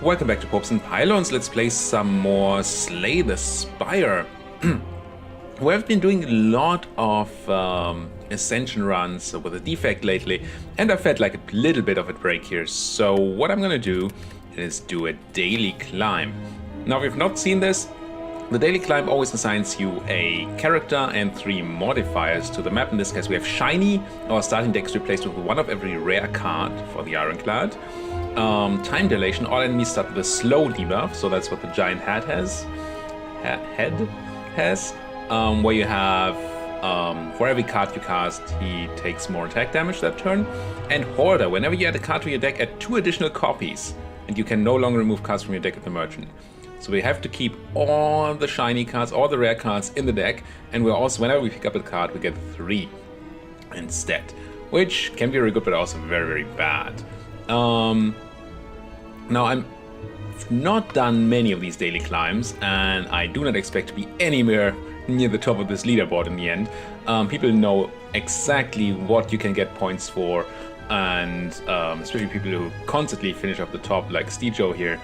Welcome back to Popes and Pylons. Let's play some more Slay the Spire. We have been doing a lot of Ascension runs with a defect lately, and I've had like a little bit of a break here. So what I'm gonna do is do a daily climb. Now, if you've not seen this, the daily climb always assigns you a character and 3 modifiers to the map. In this case, we have Shiny. Our starting deck is replaced with 1 of every rare card for the Ironclad. Time dilation, all enemies start with a slow debuff, so that's what the giant head has. Where you have, for every card you cast, he takes more attack damage that turn. And Hoarder, whenever you add a card to your deck, add 2 additional copies, and you can no longer remove cards from your deck at the merchant. So we have to keep all the shiny cards, all the rare cards in the deck, and we're also, whenever we pick up a card, we get 3 instead, which can be very good, but also very, very bad. Now I've not done many of these daily climbs, and I do not expect to be anywhere near the top of this leaderboard in the end. People know exactly what you can get points for, and especially people who constantly finish up the top, like Steejo here,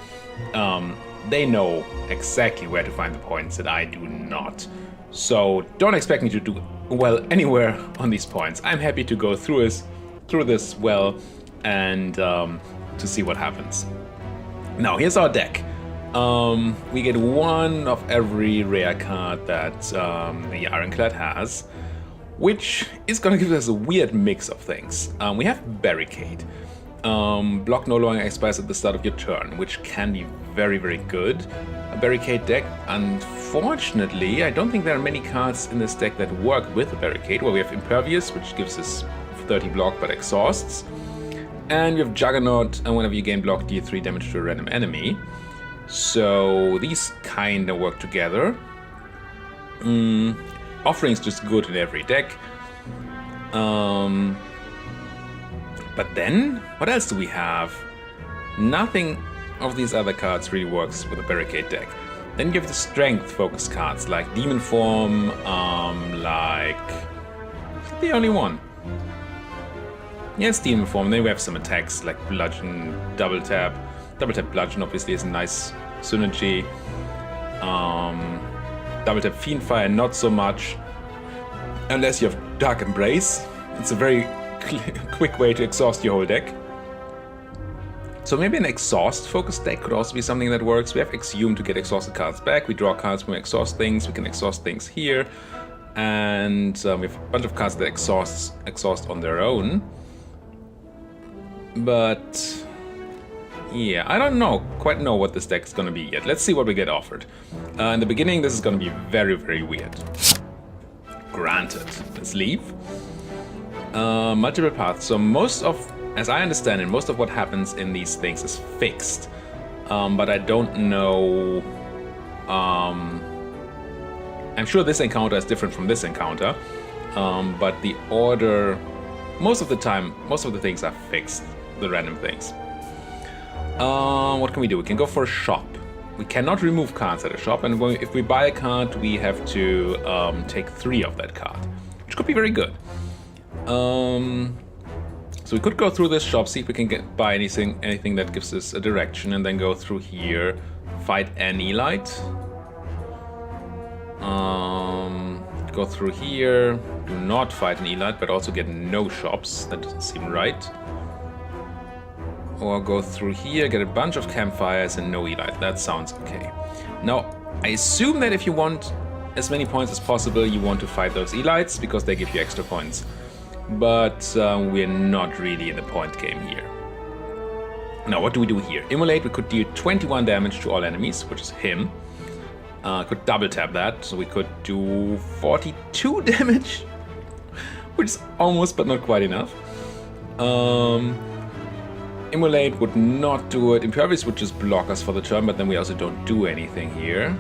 they know exactly where to find the points that I do not. So don't expect me to do well anywhere on these points. I'm happy to go through this well and to see what happens. Now, here's our deck. We get 1 of every rare card that the Ironclad has, which is going to give us a weird mix of things. We have Barricade. Block no longer expires at the start of your turn, which can be very, very good. A Barricade deck, unfortunately, I don't think there are many cards in this deck that work with a Barricade. Well, we have Impervious, which gives us 30 block but exhausts. And we have Juggernaut, and whenever you gain block, deal 3 damage to a random enemy. So these kind of work together. Offering's just good in every deck. But then, what else do we have? Nothing of these other cards really works with a Barricade deck. Then you have the strength focused cards, like Demon Form, like... the only one. Yes, Demon Form. Then we have some attacks like Bludgeon, Double Tap. Double Tap Bludgeon obviously is a nice synergy. Double Tap Fiendfire, not so much. Unless you have Dark Embrace. It's a very quick way to exhaust your whole deck. So maybe an exhaust focused deck could also be something that works. We have Exhume to get exhausted cards back. We draw cards when we exhaust things. We can exhaust things here. And we have a bunch of cards that exhaust on their own. But yeah, I don't quite know what this deck is going to be yet. Let's see what we get offered. In the beginning, this is going to be very, very weird. Granted. Let's leave. Multiple paths. So most of, as I understand it, most of what happens in these things is fixed. But I don't know... I'm sure this encounter is different from this encounter. But the order... most of the time, most of the things are fixed. The random things. What can we do? We can go for a shop. We cannot remove cards at a shop, and if we buy a card, we have to take 3 of that card, which could be very good. So we could go through this shop, see if we can buy anything that gives us a direction, and then go through here, fight an Elite. Go through here, do not fight an Elite, but also get no shops. That doesn't seem right. Or go through here, get a bunch of campfires and no Elite. That sounds okay. Now, I assume that if you want as many points as possible, you want to fight those Elites, because they give you extra points. But we're not really in the point game here. Now, what do we do here? Immolate, we could deal 21 damage to all enemies, which is him. Could double tap that, so we could do 42 damage, which is almost but not quite enough. Immolate would not do it. Impervious would just block us for the turn, but then we also don't do anything here.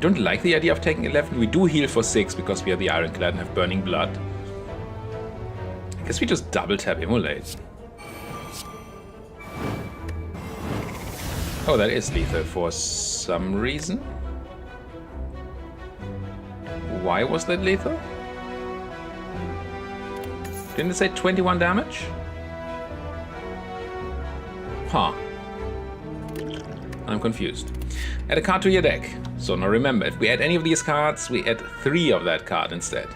Don't like the idea of taking 11. We do heal for 6 because we are the Ironclad and have Burning Blood. I guess we just double tap Immolate. Oh, that is lethal for some reason. Why was that lethal? Didn't it say 21 damage? Huh. I'm confused. Add a card to your deck. So now remember, if we add any of these cards, we add 3 of that card instead.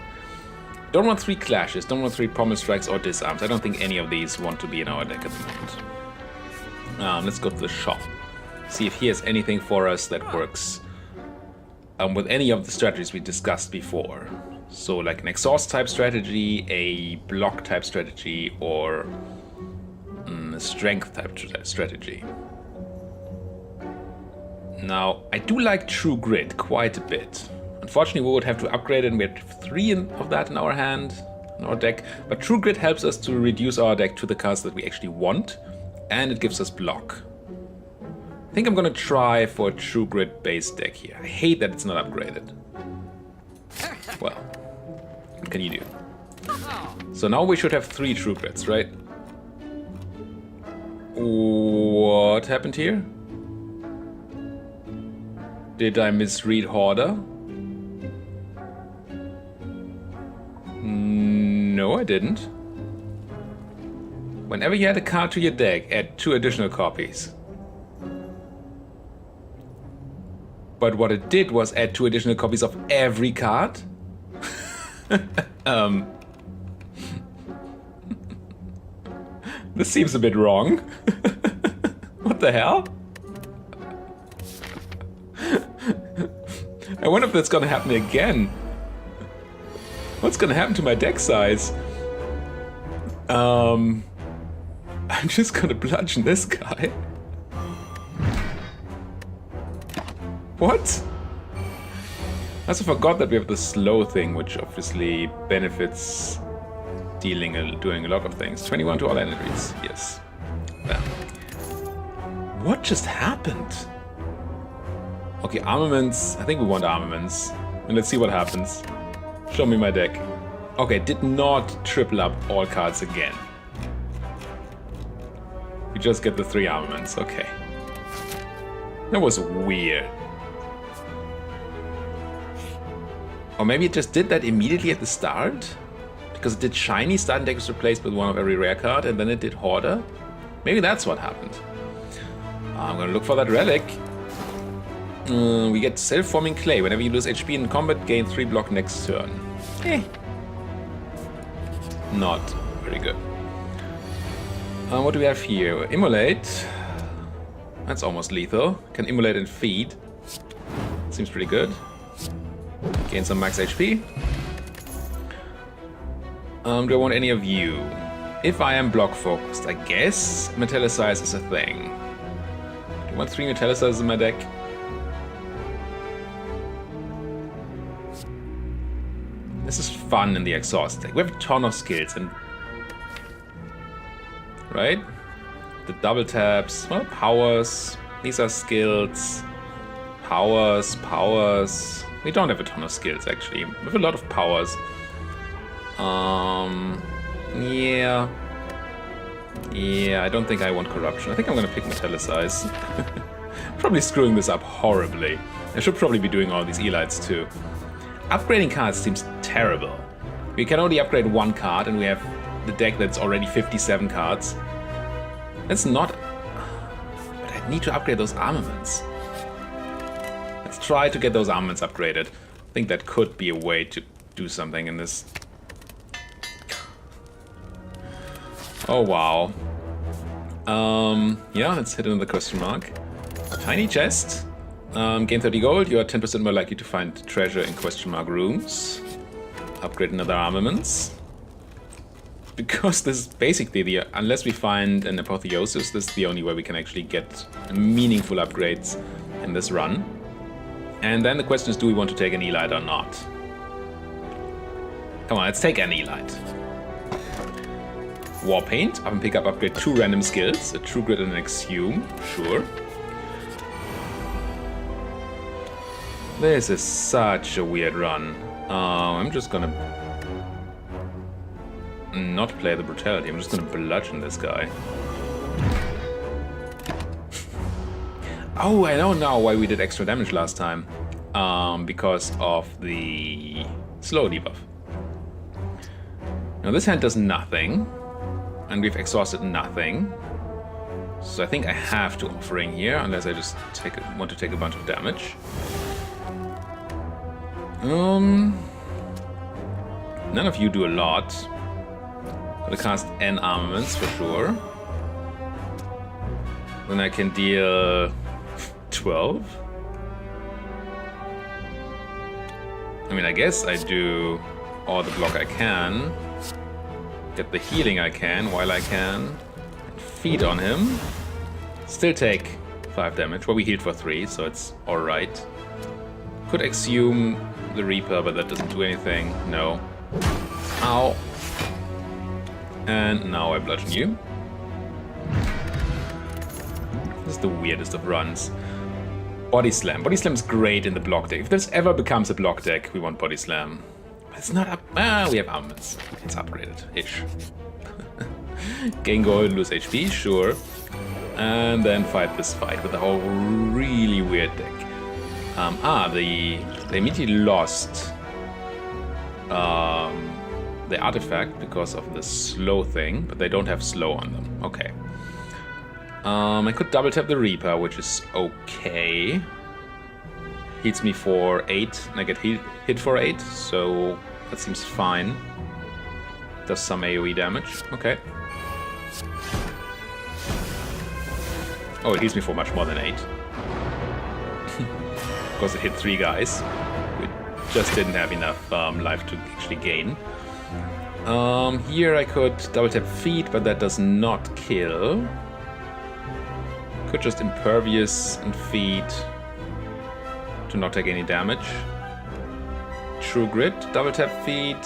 Don't want 3 clashes, don't want 3 pommel strikes or disarms. I don't think any of these want to be in our deck at the moment. Let's go to the shop. See if he has anything for us that works with any of the strategies we discussed before. So like an exhaust type strategy, a block type strategy, or a strength type strategy. Now, I do like True Grit quite a bit. Unfortunately, we would have to upgrade it, and we have 3 of that in our hand, in our deck. But True Grit helps us to reduce our deck to the cards that we actually want, and it gives us block. I think I'm gonna try for a True Grit based deck here. I hate that it's not upgraded. Well, what can you do? So now we should have 3 True Grits, right? What happened here? Did I misread Hoarder? No, I didn't. Whenever you add a card to your deck, add 2 additional copies. But what it did was add 2 additional copies of every card? This seems a bit wrong. What the hell? I wonder if that's gonna happen again. What's gonna happen to my deck size? I'm just gonna bludgeon this guy. What? I also forgot that we have the slow thing, which obviously benefits doing a lot of things. 21 to all enemies, yes. Bam. What just happened? Okay, armaments. I think we want armaments. And let's see what happens. Show me my deck. Okay, did not triple up all cards again. We just get the 3 armaments, okay. That was weird. Or maybe it just did that immediately at the start? Because it did shiny, starting deck is replaced with 1 of every rare card, and then it did Hoarder? Maybe that's what happened. I'm gonna look for that relic. We get self-forming clay. Whenever you lose HP in combat, gain 3 block next turn. Not very good. What do we have here? Immolate. That's almost lethal. Can immolate and feed. Seems pretty good. Gain some max HP. Do I want any of you? If I am block focused, I guess metallicize is a thing. Do you want 3 metallicizers in my deck? This is fun in the exhaust deck. We have a ton of skills and right? The double taps, well, powers. These are skills. Powers. We don't have a ton of skills actually. We have a lot of powers. Yeah, I don't think I want corruption. I think I'm gonna pick metallicize. Probably screwing this up horribly. I should probably be doing all these elites too. Upgrading cards seems terrible. We can only upgrade 1 card and we have the deck that's already 57 cards. That's not... But I need to upgrade those armaments. Let's try to get those armaments upgraded. I think that could be a way to do something in this. Oh wow. Yeah, let's hit another question mark. Tiny chest. Gain 30 gold, you are 10% more likely to find treasure in question mark rooms. Upgrade another armaments. Because this is basically unless we find an apotheosis, this is the only way we can actually get meaningful upgrades in this run. And then the question is, do we want to take an elite or not? Come on, let's take an elite. Warpaint, up and pick up, upgrade 2 random skills, a True Grit and an Exhume, sure. This is such a weird run. I'm just gonna not play the brutality. I'm just gonna bludgeon this guy. Oh, I know now why we did extra damage last time. Because of the slow debuff. Now this hand does nothing. And we've exhausted nothing. So I think I have to offering here, unless I just want to take a bunch of damage. None of you do a lot. Gonna cast N armaments for sure. Then I can deal 12. I mean, I guess I do all the block I can. Get the healing I can while I can. Feed on him. Still take 5 damage. Well, we healed for 3, so it's alright. Could exhume the Reaper, but that doesn't do anything. No. Ow. And now I bludgeon you. This is the weirdest of runs. Body Slam. Body Slam is great in the block deck. If this ever becomes a block deck, we want Body Slam. But it's not up. Ah, we have armaments. It's upgraded-ish. Gain gold, lose HP, sure. And then fight this fight with a whole really weird deck. They immediately lost the artifact because of the slow thing, but they don't have slow on them. Okay. I could double tap the Reaper, which is okay. Hits me for 8, and I get hit for 8, so that seems fine. Does some AoE damage. Okay. Oh, it hits me for much more than 8. Because it hit 3 guys. We just didn't have enough life to actually gain. Here I could double tap Feed, but that does not kill. Could just Impervious and Feed to not take any damage. True Grit, double tap Feed.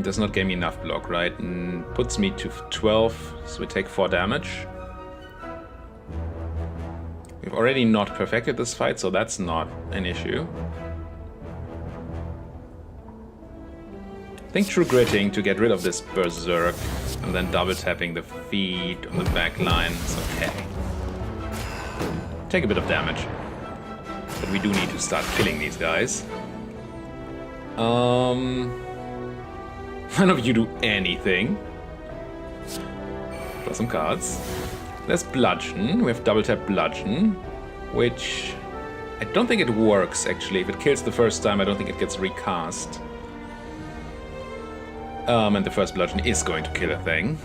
Does not give me enough block, right? Puts me to 12, so we take 4 damage. We've already not perfected this fight, so that's not an issue. I think True Gritting to get rid of this Berserk and then double tapping the Feed on the back line is okay. Take a bit of damage. But we do need to start killing these guys. None of you do anything. Draw some cards. There's Bludgeon. We have double tap Bludgeon, which I don't think it works actually. If it kills the first time, I don't think it gets recast. And the first Bludgeon is going to kill a thing.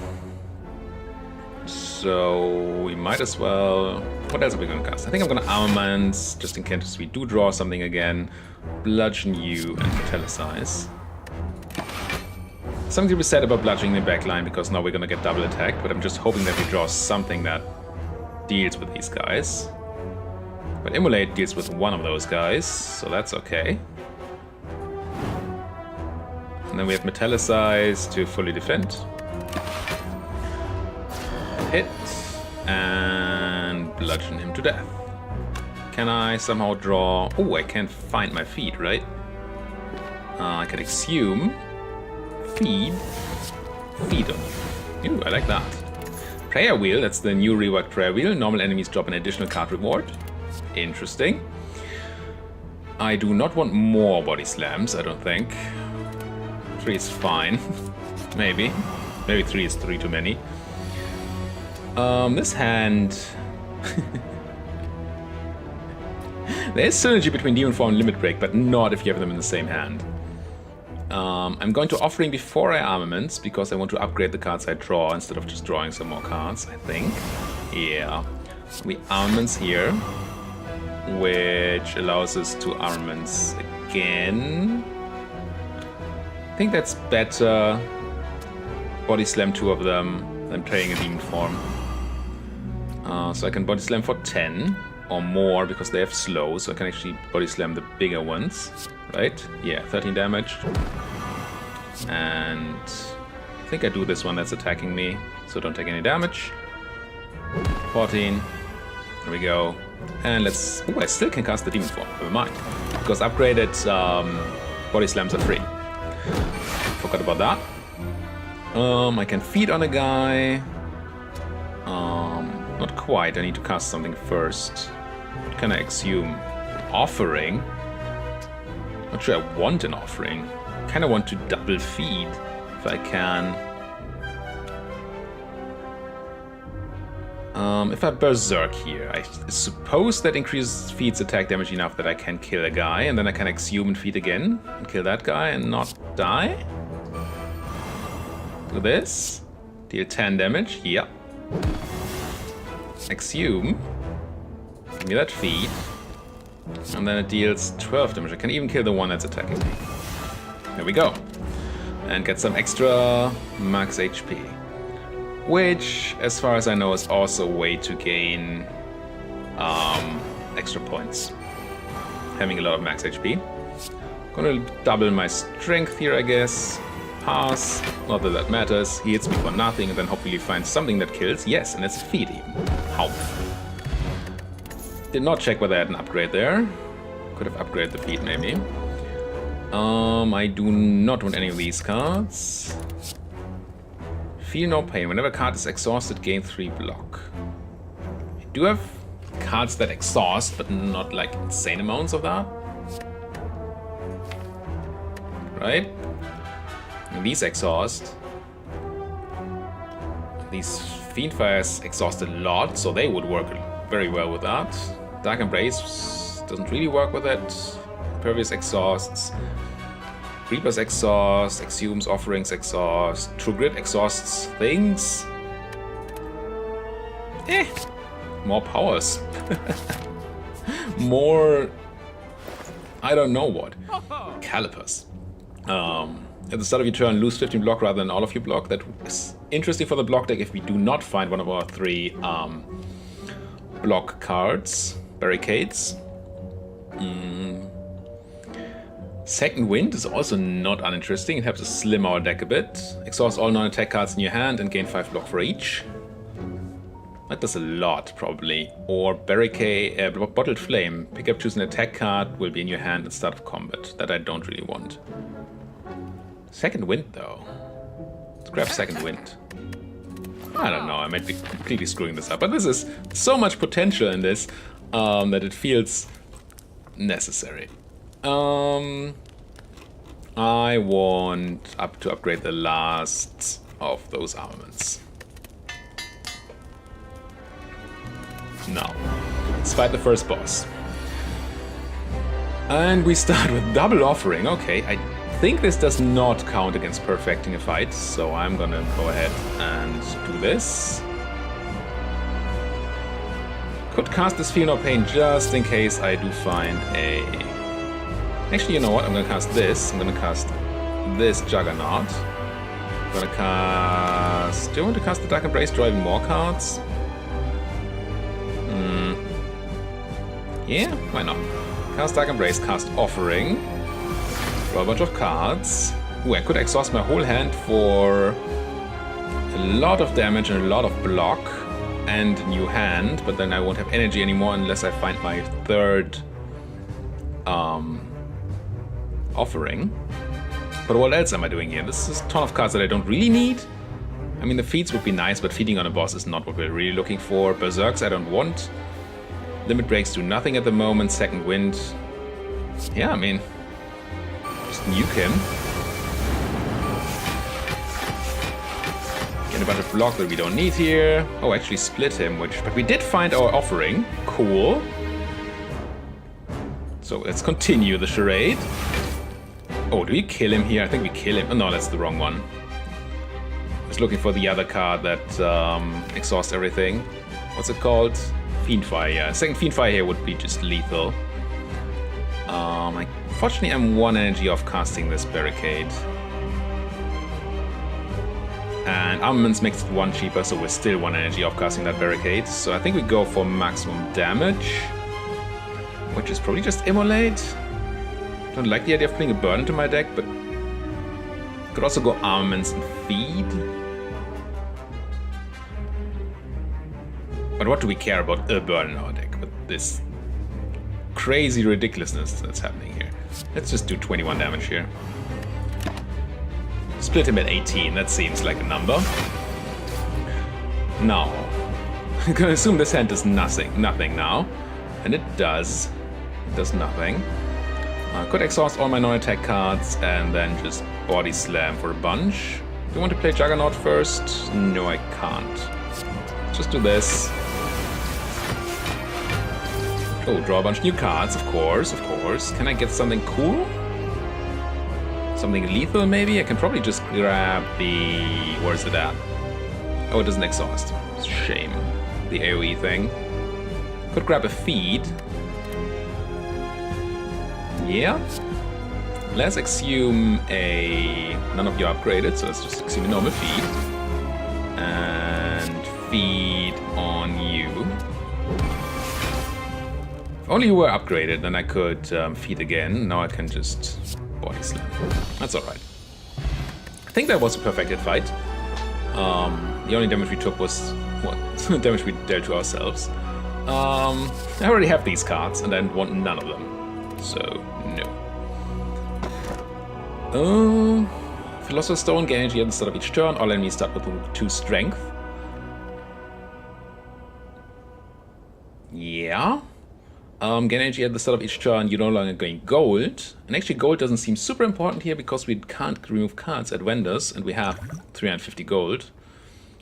So we might as well... What else are we going to cast? I think I'm going to Armaments, just in case we do draw something again. Bludgeon you and Metallicize. Something to be said about bludgeoning the backline, because now we're going to get double attacked, but I'm just hoping that we draw something that deals with these guys. But Immolate deals with one of those guys, so that's okay. And then we have Metallicize to fully defend. Hit. And bludgeon him to death. Can I somehow draw... Oh, I can't find my feet, right? I can exhume. Feed on them. Ooh, I like that. Prayer Wheel, that's the new reworked Prayer Wheel. Normal enemies drop an additional card reward. Interesting. I do not want more Body Slams, I don't think. 3 is fine. Maybe. Maybe 3 is 3 too many. This hand... There is synergy between Demon Form and Limit Break, but not if you have them in the same hand. I'm going to Offering before I Armaments, because I want to upgrade the cards I draw instead of just drawing some more cards, I think. Yeah. We Armaments here, which allows us to Armaments again. I think that's better. Body Slam 2 of them than playing a Demon Form. So I can Body Slam for 10 or more, because they have slow, so I can actually Body Slam the bigger ones. Right? Yeah, 13 damage. And I think I do this one that's attacking me, so don't take any damage. 14. There we go. And let's... Oh, I still can cast the Demon Form. Never mind. Because upgraded Body Slams are free. Forgot about that. I can Feed on a guy. Not quite. I need to cast something first. What can I exhume? Offering? Not sure I want an Offering. Kind of want to double Feed if I can. If I Berserk here, I suppose that increases feats attack damage enough that I can kill a guy, and then I can Exhume and feed again, and kill that guy and not die. Do this. Deal 10 damage, yeah. Exhume. Give me that feed. And then it deals 12 damage. I can even kill the one that's attacking me. There we go. And get some extra max HP. Which, as far as I know, is also a way to gain extra points. Having a lot of max HP. Gonna double my strength here, I guess. Pass. Not that that matters. He hits me for nothing and then hopefully find something that kills. Yes, and it's a feed even. How? Did not check whether I had an upgrade there. Could have upgraded the feed maybe. I do not want any of these cards. Feel no pain. Whenever a card is exhausted, gain 3 block. I do have cards that exhaust, but not like insane amounts of that. Right? And these exhaust. These Fiendfires exhaust a lot, so they would work very well with that. Dark Embrace doesn't really work with it. Impervious exhausts. Reaper's exhaust, Exhumes, Offerings exhaust, True Grit exhausts things. More powers. More... I don't know what. Calipers. At the start of your turn, lose 15 block rather than all of your block. That is interesting for the block deck if we do not find one of our 3 block cards. Barricades. Second Wind is also not uninteresting. It helps us slim our deck a bit. Exhaust all non-attack cards in your hand and gain 5 block for each. That does a lot, probably. Or Barricade, Bottled Flame. Pick up, choose an attack card, will be in your hand at start of combat. That I don't really want. Second Wind, though. Let's grab Second Wind. I don't know, I might be completely screwing this up. But this is so much potential in this that it feels necessary. I want to upgrade the last of those armaments. Now, let's fight the first boss. And we start with double offering. Okay, I think this does not count against perfecting a fight, so I'm gonna go ahead and do this. Could cast this Feel No Pain just in case I do find a... Actually, you know what? I'm gonna cast this. I'm gonna cast this Juggernaut. I'm gonna cast... Do you want to cast the Dark Embrace, draw even more cards? Yeah, why not? Cast Dark Embrace, cast Offering. Draw a bunch of cards. Ooh, I could exhaust my whole hand for a lot of damage and a lot of block and a new hand, but then I won't have energy anymore unless I find my third offering. But what else am I doing here? This is a ton of cards that I don't really need. I mean, the feats would be nice, but feeding on a boss is not what we're really looking for. Berserks I don't want. Limit Breaks do nothing at the moment. Second Wind. Yeah, I mean, just nuke him. Get a bunch of block that we don't need here. Oh, actually split him, but we did find our offering. Cool. So let's continue the charade. Oh, do we kill him here? I think we kill him. Oh, no, that's the wrong one. I was looking for the other card that exhausts everything. What's it called? Fiendfire, yeah. Second Fiendfire here would be just lethal. Unfortunately, I'm 1 energy off casting this Barricade. And Armaments makes it 1 cheaper, so we're still 1 energy off casting that Barricade. So I think we go for maximum damage, which is probably just Immolate. Don't like the idea of putting a burn into my deck, but could also go Armaments and Feed. But what do we care about a burn in our deck with this crazy ridiculousness that's happening here? Let's just do 21 damage here. Split him at 18, that seems like a number. Now, I'm gonna assume this hand does nothing now. And it does. It does nothing. I could exhaust all my non-attack cards and then just body slam for a bunch. Do you want to play Juggernaut first? No, I can't. Just do this. Oh, draw a bunch of new cards, of course, of course. Can I get something cool? Something lethal, maybe? I can probably just grab the... Where's it at? Oh, it doesn't exhaust. Shame. The AoE thing. Could grab a feed. Yeah. Let's assume a... None of you are upgraded, so let's just assume a normal feed. And feed on you. If only you were upgraded, then I could feed again. Now I can just body slam. That's alright. I think that was a perfect hit fight. The only damage we took was... what? Damage we dealt to ourselves. I already have these cards, and I want none of them. So, no. Philosopher's Stone, gain energy at the start of each turn. All enemies start with 2 strength. Yeah. Gain energy at the start of each turn, you're no longer going gold. And actually gold doesn't seem super important here because we can't remove cards at vendors, and we have 350 gold.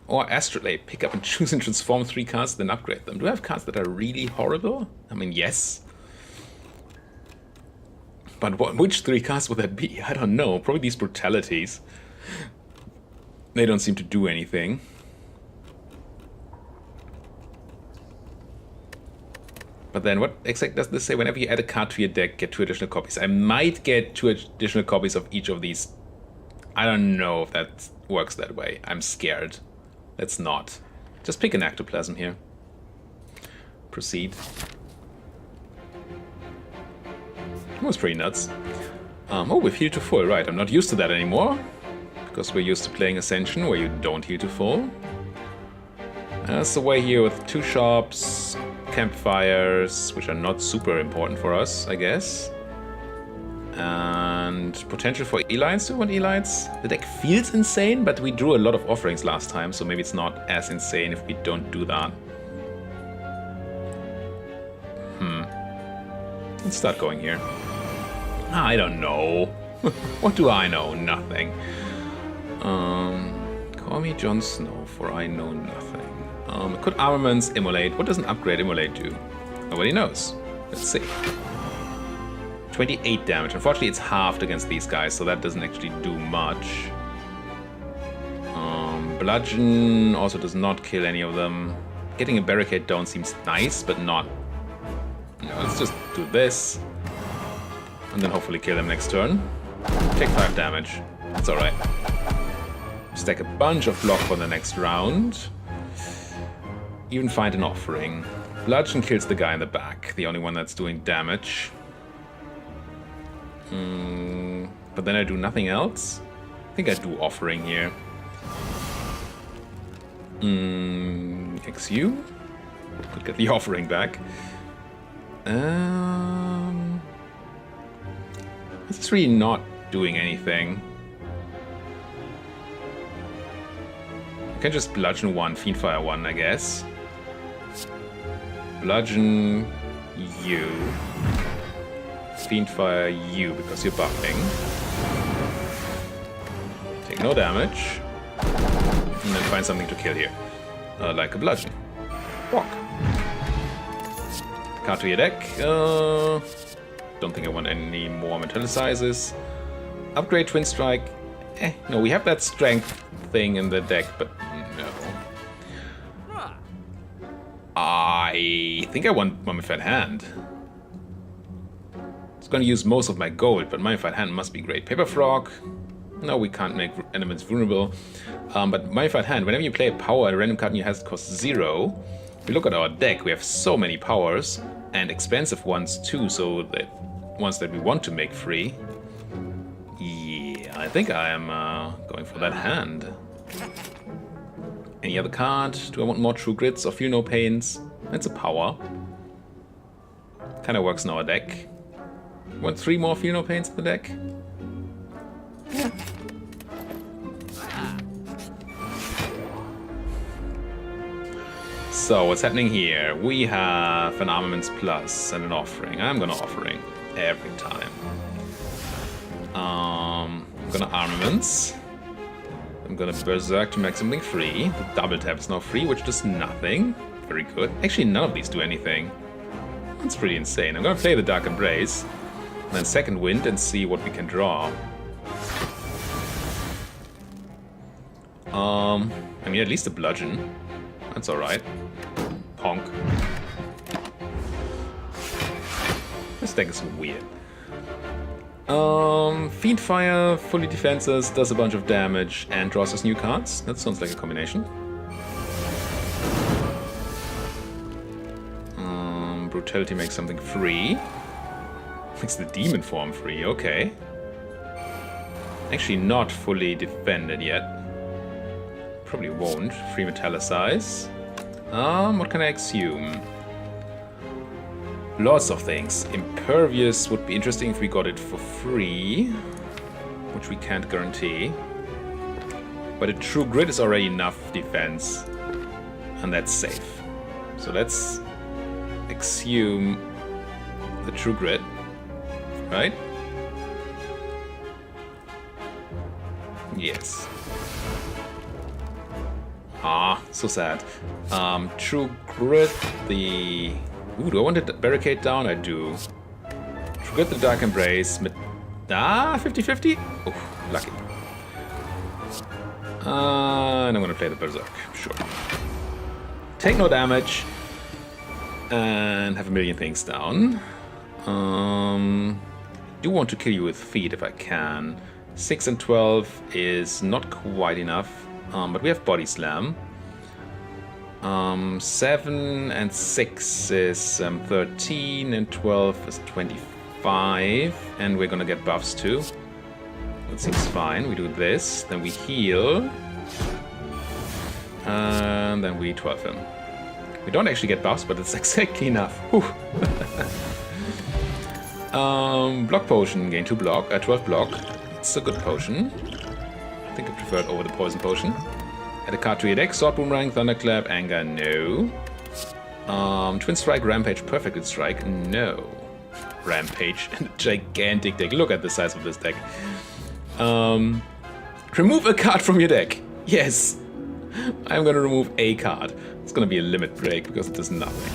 Or Astrolabe, pick up and choose and transform 3 cards, then upgrade them. Do I have cards that are really horrible? I mean, yes. But which 3 cards would that be? I don't know. Probably these brutalities. They don't seem to do anything. But then what exactly does this say? Whenever you add a card to your deck, get 2 additional copies. I might get 2 additional copies of each of these. I don't know if that works that way. I'm scared. Let's not. Just pick an ectoplasm here. Proceed. That was pretty nuts. Oh, we've healed to full. Right, I'm not used to that anymore. Because we're used to playing Ascension, where you don't heal to full. That's the way here with 2 shops, campfires, which are not super important for us, I guess. And potential for elites. Do you want elites? The deck feels insane, but we drew a lot of offerings last time, so maybe it's not as insane if we don't do that. Let's start going here. I don't know. What do I know? Nothing. Call me Jon Snow, for I know nothing. Could armaments immolate? What does an upgrade immolate do? Nobody knows. Let's see. 28 damage. Unfortunately, it's halved against these guys, so that doesn't actually do much. Bludgeon also does not kill any of them. Getting a barricade down seems nice, but not... No, let's just do this. And then hopefully kill them next turn. Take 5 damage. That's alright. Stack a bunch of block for the next round. Even find an offering. Bludgeon kills the guy in the back, the only one that's doing damage. But then I do nothing else? I think I do offering here. XU? Could get the offering back. This is really not doing anything. I can just bludgeon 1, Fiendfire 1, I guess. Bludgeon you. Fiendfire you because you're buffing. Take no damage. And then find something to kill here. Like a bludgeon. Walk. Card to your deck. Don't think I want any more Metallicizes. Upgrade Twin Strike. No, we have that strength thing in the deck, but no. I think I want Mummified Hand. It's going to use most of my gold, but Mummified Hand must be great. Paper Frog. No, we can't make elements vulnerable. But Mummified Hand, whenever you play a power, a random card in your hand costs 0. If you look at our deck, we have so many powers, and expensive ones too, so that ones that we want to make free. Yeah, I think I am going for that hand. Any other card? Do I want more True Grits or Feel No Pains? That's a power. Kinda works in our deck. Want 3 more Feel No Pains in the deck? Yeah. So, what's happening here? We have an Armaments Plus and an Offering. I'm gonna Offering every time. I'm gonna Armaments. I'm gonna Berserk to make something free. The double tap is now free, which does nothing. Very good. Actually, none of these do anything. That's pretty insane. I'm gonna play the Dark Embrace, and then second wind and see what we can draw. I mean, at least a bludgeon. That's alright. Honk. This deck is weird. Fiendfire, fully defenses, does a bunch of damage, and draws us new cards. That sounds like a combination. Brutality makes something free. Makes the demon form free, okay. Actually not fully defended yet. Probably won't. Free metallicize. What can I assume? Lots of things. Impervious would be interesting if we got it for free, which we can't guarantee. But a True Grit is already enough defense, and that's safe. So let's assume the True Grit, right? Yes. Ah, so sad. True Grit, the... Ooh, do I want to barricade down? I do. True Grit, the Dark Embrace. 50-50? Oh, lucky. And I'm gonna play the Berserk, sure. Take no damage. And have a million things down. Do want to kill you with feet if I can. 6 and 12 is not quite enough. But we have Body Slam. 7 and 6 is 13, and 12 is 25. And we're gonna get buffs too. That seems fine. We do this, then we heal. And then we 12 him. We don't actually get buffs, but it's exactly enough. Block potion, gain 12 block. It's a good potion. I think I prefer it over the poison potion. Add a card to your deck. Sword, Boomerang, Thunderclap, Anger, no. Twin Strike, Rampage, Perfect Strike, no. Rampage, and a gigantic deck. Look at the size of this deck. Remove a card from your deck. Yes. I'm gonna remove a card. It's gonna be a limit break because it does nothing.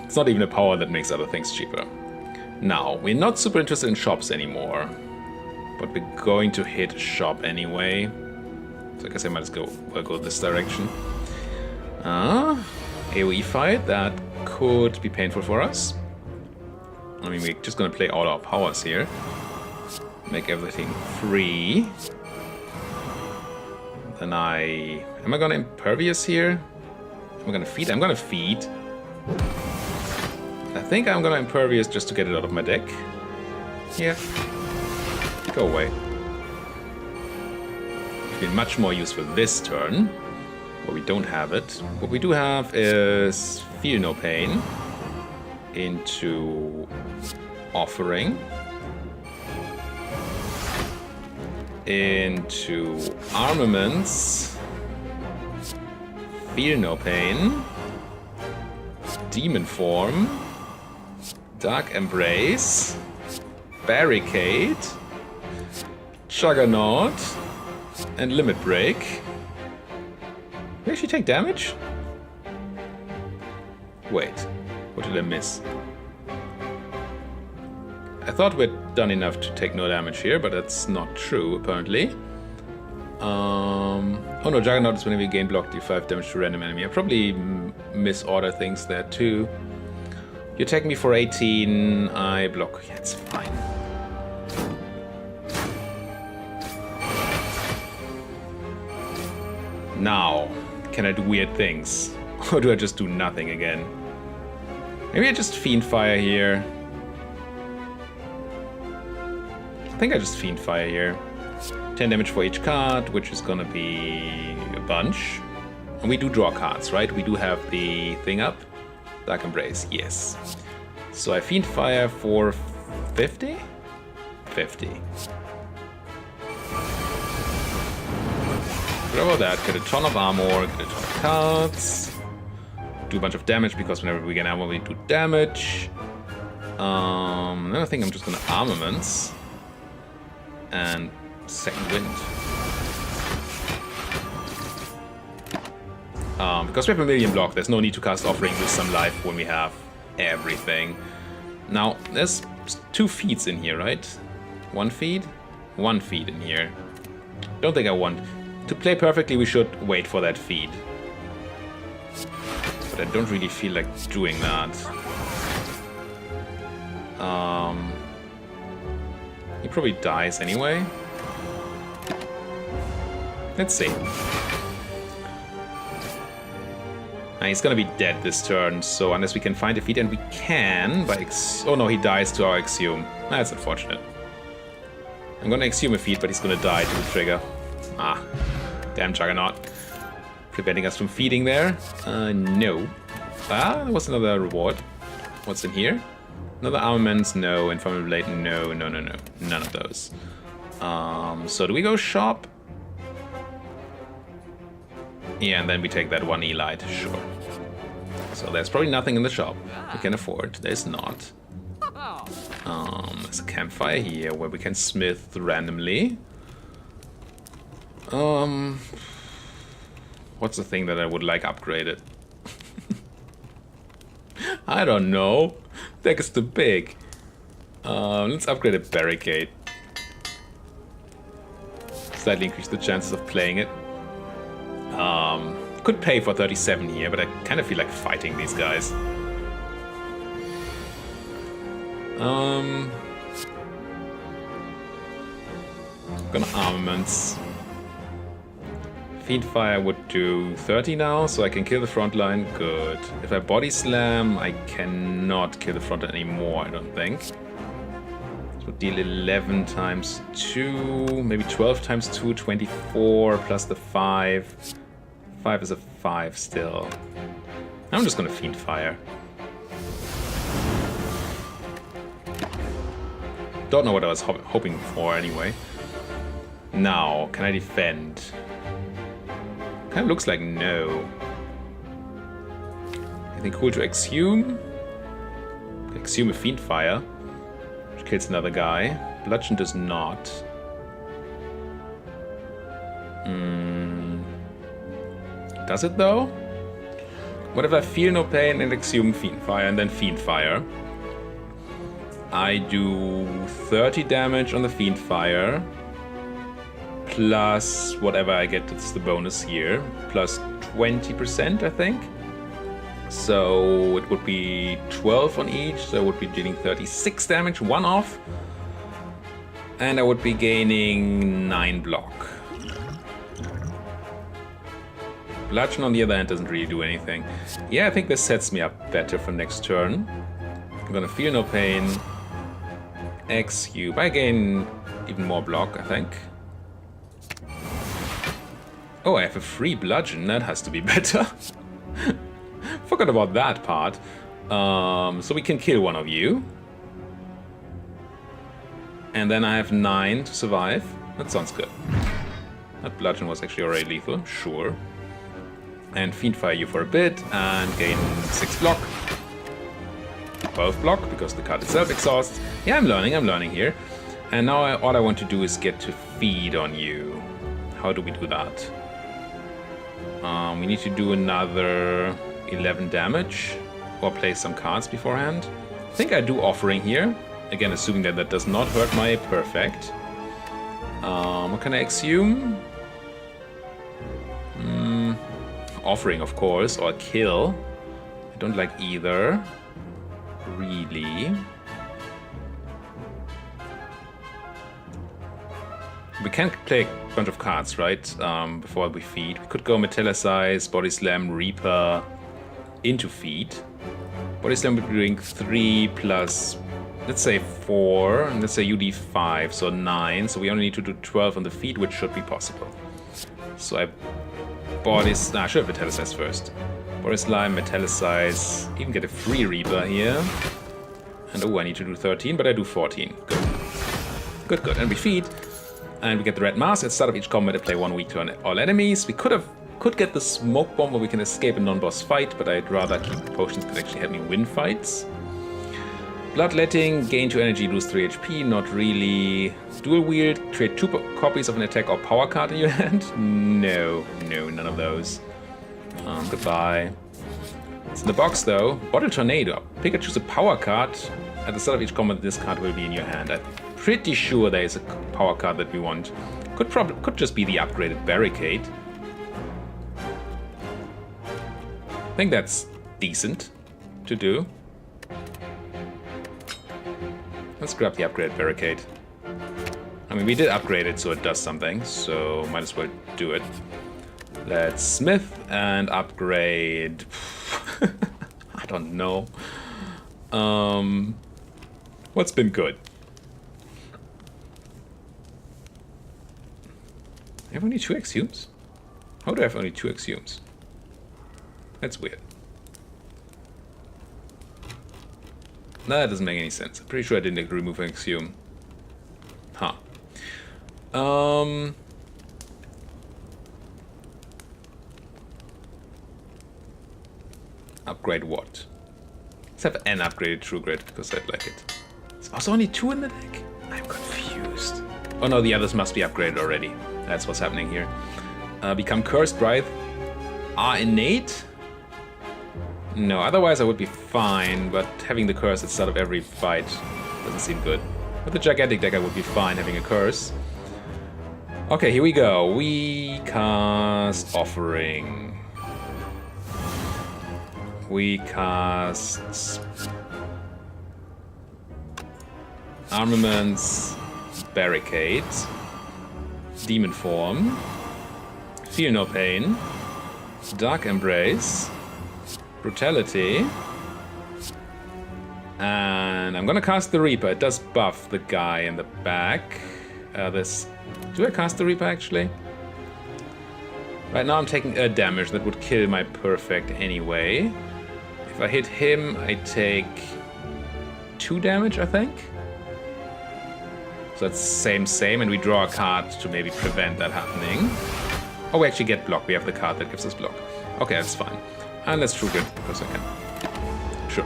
It's not even a power that makes other things cheaper. Now, we're not super interested in shops anymore. But we're going to hit a shop anyway. So I guess I might as well go this direction. AoE fight, that could be painful for us. I mean, we're just gonna play all our powers here. Make everything free. Then am I gonna Impervious here? Am I gonna feed? I'm gonna feed. I think I'm gonna Impervious just to get it out of my deck. Yeah. Go away. It's been much more useful this turn, but we don't have it. What we do have is Feel No Pain into Offering, into Armaments, Feel No Pain, Demon Form, Dark Embrace, Barricade, Juggernaut, and Limit Break. We actually take damage? Wait, what did I miss? I thought we'd done enough to take no damage here, but that's not true, apparently. Oh no, Juggernaut is whenever you gain block, do 5 damage to random enemy. I probably misorder things there too. You attack me for 18, I block. Yeah, it's fine. Now, can I do weird things? Or do I just do nothing again? Maybe I just Fiend Fire here. I think I just Fiend Fire here. 10 damage for each card, which is gonna be a bunch. And we do draw cards, right? We do have the thing up. Dark Embrace, yes. So I Fiend Fire for 50? 50. Grab all that, get a ton of armor, get a ton of cards. Do a bunch of damage because whenever we get armor we do damage. Then I think I'm just gonna Armaments. And second wind. Because we have a million block, there's no need to cast Offering with some life when we have everything. Now, there's 2 feeds in here, right? 1 feed? 1 feed in here. Don't think I want... To play perfectly, we should wait for that feed. But I don't really feel like doing that. He probably dies anyway. Let's see. He's gonna be dead this turn, so unless we can find a feed, and we can by oh no, he dies to our Exhume. That's unfortunate. I'm gonna Exhume a feed, but he's gonna die to the trigger. Ah, damn Juggernaut. Preventing us from feeding there. No. Ah, there was another reward. What's in here? Another armaments? No. Infernal Blade? No, no, no, no. None of those. So do we go shop? Yeah, and then we take that 1 Elite, sure. So there's probably nothing in the shop we can afford. There's not. There's a campfire here where we can smith randomly. What's the thing that I would like upgraded? I don't know. Deck is too big. Let's upgrade a barricade. Slightly increase the chances of playing it. Could pay for 37 here, but I kind of feel like fighting these guys. Gonna armaments. Fiendfire would do 30 now, so I can kill the front line. Good. If I body slam, I cannot kill the front line anymore, I don't think. So deal 11 times 2, maybe 12 times 2, 24 plus the 5. 5 is a 5 still. I'm just gonna Fiendfire. Don't know what I was hoping for anyway. Now, can I defend? Kind of looks like no. Anything cool to Exhume? Exhume a Fiendfire, which kills another guy. Bludgeon does not. Does it though? What if I feel no pain and Exhume Fiendfire and then Fiendfire? I do 30 damage on the Fiendfire. Plus whatever I get, that's the bonus here. Plus 20%, I think. So it would be 12 on each, so I would be dealing 36 damage, 1 off. And I would be gaining 9 block. Bludgeon on the other hand doesn't really do anything. Yeah, I think this sets me up better for next turn. I'm gonna feel no pain. Exhume. I gain even more block, I think. Oh, I have a free bludgeon. That has to be better. Forgot about that part. So we can kill one of you. And then I have 9 to survive. That sounds good. That bludgeon was actually already lethal. Sure. And Fiendfire you for a bit and gain 6 block. 12 block because the card itself exhausts. Yeah, I'm learning here. And now all I want to do is get to feed on you. How do we do that? We need to do another 11 damage or play some cards beforehand. I think I do Offering here. Again, assuming that that does not hurt my Perfect. What can I Exhume? Offering, of course, or Kill. I don't like either. Really. We can play a bunch of cards, right? Before we feed. We could go Metallicize, Body Slam, Reaper into feed. Body Slam would be doing 3 plus, let's say 4, and let's say UD 5, so 9. So we only need to do 12 on the feed, which should be possible. So I I should have Metallicize first. Body Slam, Metallicize, even get a free Reaper here. And oh, I need to do 13, but I do 14. Good. Good, good. And we feed. And we get the red mask. At the start of each combat, I play 1 weak to all enemies. We could get the smoke bomb where we can escape a non-boss fight, but I'd rather keep the potions that actually help me win fights. Bloodletting, gain 2 energy, lose 3 HP, not really. Dual wield, trade 2 copies of an attack or power card in your hand? No, none of those. Goodbye. It's in the box though. Bottle Tornado. Pick or choose a power card. At the start of each combat, this card will be in your hand. I'm pretty sure there is a power card that we want. Could just be the upgraded Barricade. I think that's decent to do. Let's grab the upgraded Barricade. I mean, we did upgrade it so it does something, so might as well do it. Let's smith and upgrade. I don't know. What's been good? I have only 2 exhumes? How do I have only 2 exhumes? That's weird. No, that doesn't make any sense. I'm pretty sure I didn't remove an exhume. Huh. Upgrade what? Let's have an upgraded True Grit because I'd like it. There's also only 2 in the deck? I'm confused. Oh no, the others must be upgraded already. That's what's happening here. Become Cursed, right? Are innate? No, otherwise I would be fine, but having the curse at the start of every fight doesn't seem good. With the gigantic deck I would be fine having a curse. Okay, here we go. We cast Offering. We cast Armaments, Barricade, Demon Form, Feel No Pain, Dark Embrace, Brutality, and I'm gonna cast the Reaper. It does buff the guy in the back. Do I cast the Reaper actually? Right now I'm taking a damage that would kill my Perfect anyway. If I hit him, I take 2 damage, I think. So that's same, and we draw a card to maybe prevent that happening. Oh, we actually get block. We have the card that gives us block. Okay, that's fine. And let's True Grit because I can. Sure.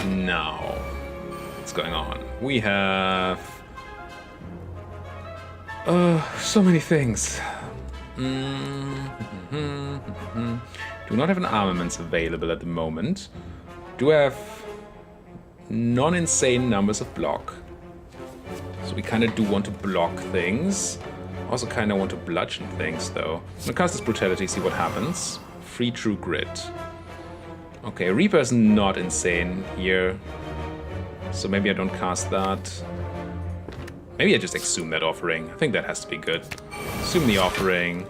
Now, what's going on? We have so many things. Do not have an armaments available at the moment. Do have non-insane numbers of block. So we kind of do want to block things. Also kind of want to bludgeon things though. I'm gonna cast this Brutality, see what happens. Free True Grit. Okay, Reaper is not insane here. So maybe I don't cast that. Maybe I just exhume that Offering. I think that has to be good. Assume the Offering.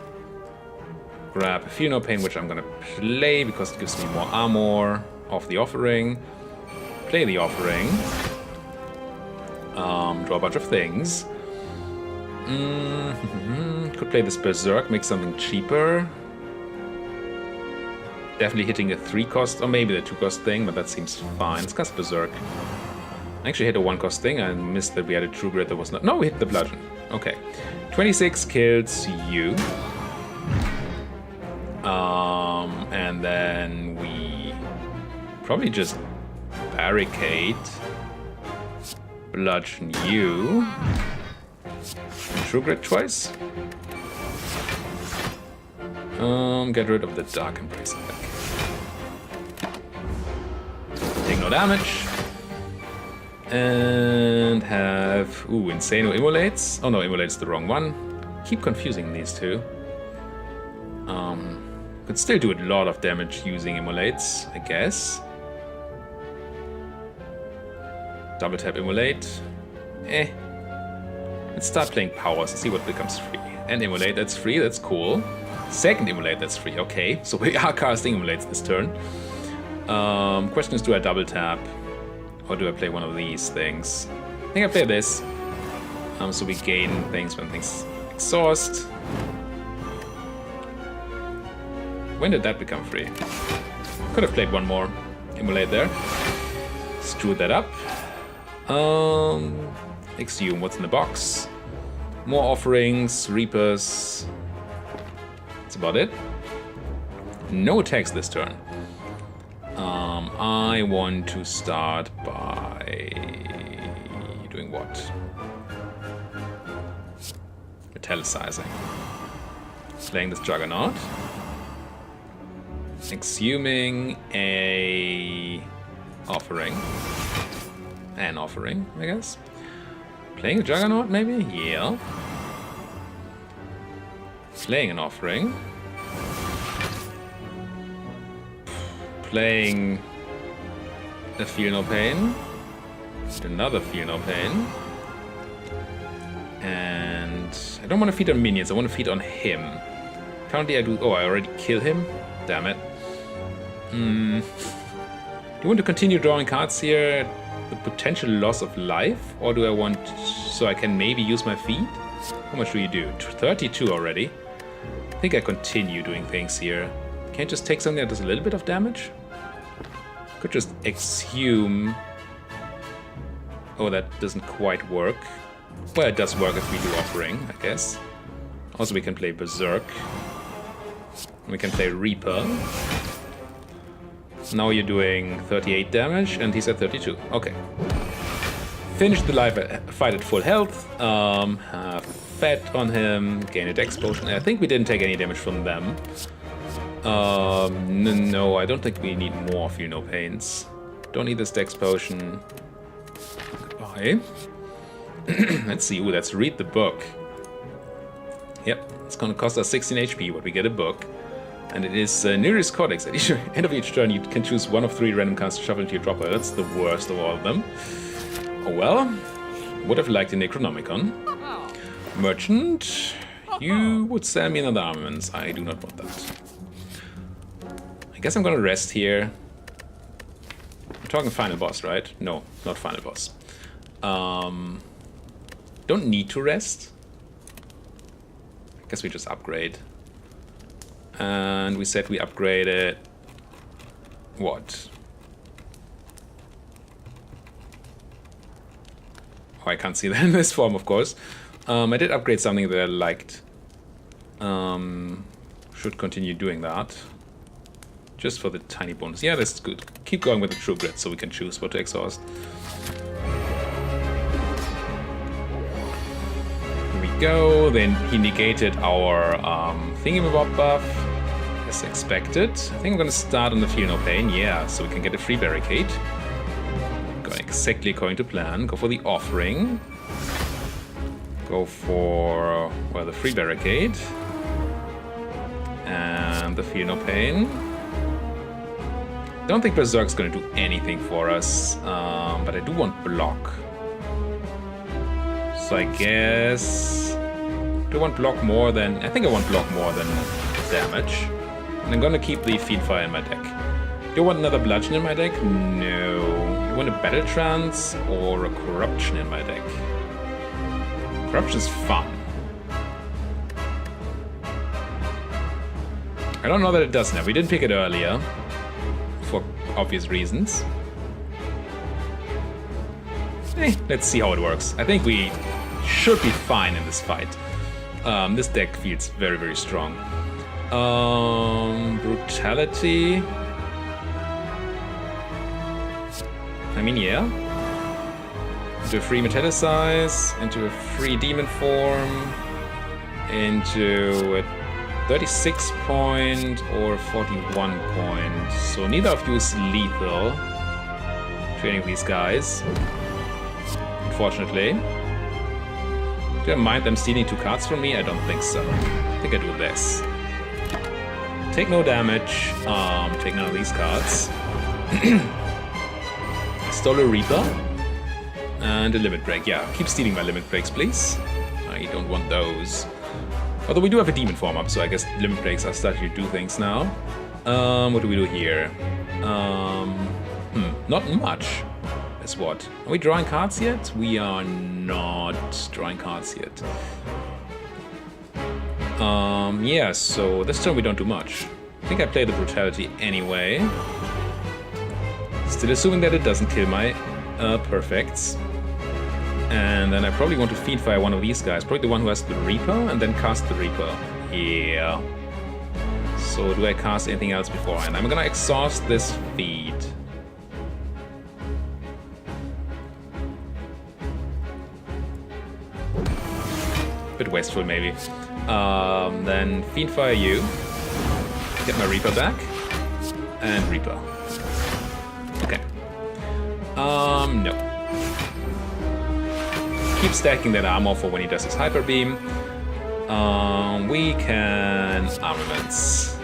Grab Feel No Pain, which I'm gonna play because it gives me more armor off the Offering. Play the Offering. Draw a bunch of things. Could play this Berserk, make something cheaper. Definitely hitting a 3-cost, or maybe the 2-cost thing, but that seems fine. Let's cast Berserk. I actually hit a 1-cost thing. I missed that we had a True Grit that was not... No, we hit the Bludgeon. Okay. 26 kills you. And then we probably just Barricade. Bludgeon you. And True Grit twice. Get rid of the Dark Embrace, I think. Take no damage. And have... Ooh, Insano Immolates. Oh no, Immolate's the wrong one. Keep confusing these two. Could still do a lot of damage using Immolates, I guess. Double tap Immolate. Let's start playing powers and see what becomes free. And Immolate, that's free, that's cool. Second Immolate, that's free, okay. So we are casting Immolates this turn. Question is, do I double tap? Or do I play one of these things? I think I play this. So we gain things when things exhaust. When did that become free? Could have played one more Immolate there. Screw that up. Exhume, what's in the box? More Offerings, Reapers. That's about it. No attacks this turn. I want to start by doing what? metallicizing. Playing this Juggernaut. Exhuming a offering. An offering, I guess. Playing a Juggernaut, maybe? Yeah. Playing an offering. Playing a Feel No Pain. Another Feel No Pain. And I don't want to feed on minions, I want to feed on him. Currently I do... Oh, I already killed him? Damn it. Do you want to continue drawing cards here? The potential loss of life? Or do I want... So I can maybe use my feed? How much do you do? 32 already. I think I continue doing things here. Can't just take something that does a little bit of damage? Could just exhume... Oh, that doesn't quite work. Well, it does work if we do offering, I guess. Also, we can play Berserk. We can play Reaper. Now you're doing 38 damage, and he's at 32. Okay. Finish the fight at full health. Have Fat on him. Gain a Dex potion. I think we didn't take any damage from them. No, I don't think we need more Feel No Pains. Don't need this Dex potion. Goodbye. Let's see. Ooh, let's read the book. Yep, it's gonna cost us 16 HP, but we get a book. And it is Nereus Codex. At each end of each turn, you can choose one of 3 random cards to shuffle into your dropper. That's the worst of all of them. Oh well. Would have liked a Necronomicon. Merchant. You would sell me another armaments. I do not want that. I guess I'm gonna rest here. We're talking final boss, right? No, not final boss. Don't need to rest. I guess we just upgrade. And we said we upgraded... What? Oh, I can't see that in this form, of course. I did upgrade something that I liked. Should continue doing that. Just for the tiny bonus. Yeah, that's good. Keep going with the True Grit so we can choose what to exhaust. Here we go. Then he negated our Thingamabob buff. As expected. I think I'm gonna start on the Feel No Pain. Yeah, so we can get a free barricade. Going exactly according to plan. Go for the offering. Go for, well, the free barricade. And the Feel No Pain. Don't think Berserk's gonna do anything for us, but I do want block. So I guess... Do I want block more than... I think I want block more than damage. And I'm gonna keep the Fiendfire in my deck. Do you want another Bludgeon in my deck? No. You want a Battle Trance or a Corruption in my deck? Corruption's fun. I don't know that it does now. We didn't pick it earlier. For obvious reasons. Let's see how it works. I think we should be fine in this fight. This deck feels very, very strong. Brutality. I mean, yeah. Into a free Metallicize, into a free Demon Form, into a 36 point or 41 point. So neither of you is lethal to any of these guys, unfortunately. Do I mind them stealing 2 cards from me? I don't think so. I think I do this. Take no damage, take none of these cards. Stole a Reaper. And a Limit Break. Yeah, keep stealing my Limit Breaks, please. I don't want those. Although we do have a Demon Form up, so I guess Limit Breaks are starting to do things now. What do we do here? Not much. Is what? Are we drawing cards yet? We are not drawing cards yet. Yeah, so this turn we don't do much. I think I play the Brutality anyway. Still assuming that it doesn't kill my perfects. And then I probably want to Fiendfire one of these guys. Probably the one who has the Reaper, and then cast the Reaper. Yeah. So do I cast anything else beforehand? I'm gonna exhaust this feed. bit wasteful maybe. Then Fiendfire you. Get my Reaper back. And Reaper. Okay. No. Keep stacking that armor for when he does his Hyper Beam. We can Armaments.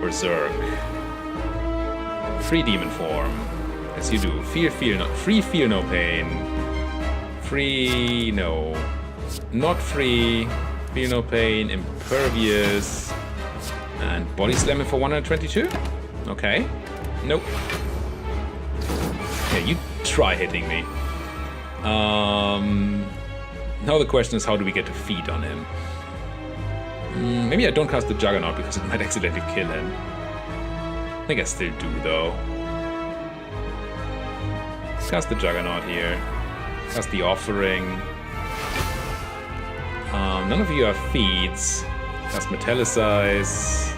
Berserk. Free Demon Form. As you do. Feel no pain. Free no. Not free. Feel no pain. Impervious. And Body Slam him for 122? Okay. Nope. Yeah, you try hitting me. Now the question is, how do we get to feed on him? Maybe I don't cast the Juggernaut because it might accidentally kill him. I think I still do, though. Cast the Juggernaut here. Cast the Offering. None of you have feeds. Cast Metallicize.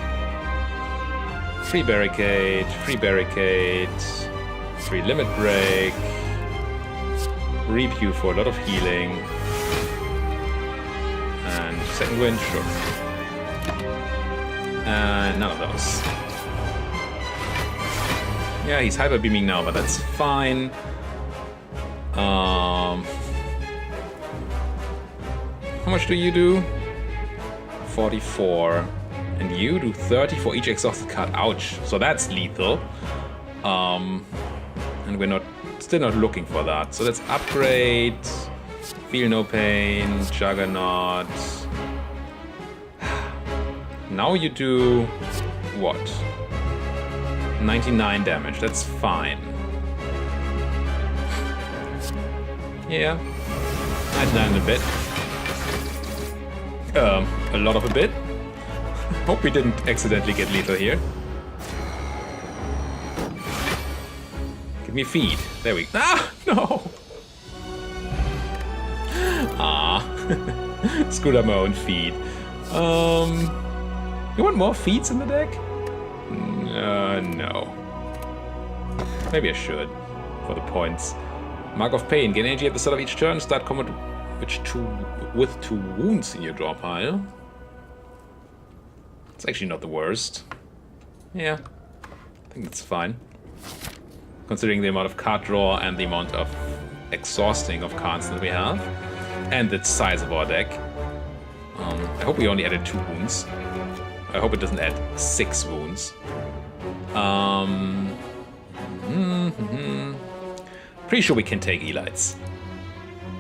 Free Barricade. Free Barricade. Free Limit Break. Reap you for a lot of healing. And Second Wind, sure. And none of those. Yeah, he's Hyper Beaming now, but that's fine. How much do you do? 44. And you do 30 for each exhausted card. Ouch. So that's lethal. And we're still not looking for that. So let's upgrade. Feel no pain. Juggernaut. Now you do what? 99 damage. That's fine. Yeah. 99 and a bit. A lot of a bit. Hope we didn't accidentally get lethal here. Give me feed. There we go. Ah! No! Ah. Screwed up my own feed. You want more feeds in the deck? No. Maybe I should. For the points. Mark of Pain. Gain energy at the start of each turn. Start combat with 2 wounds in your draw pile. It's actually not the worst. Yeah. I think it's fine. Considering the amount of card draw and the amount of exhausting of cards that we have. And the size of our deck. I hope we only added 2 wounds. I hope it doesn't add 6 wounds. Pretty sure we can take Elites.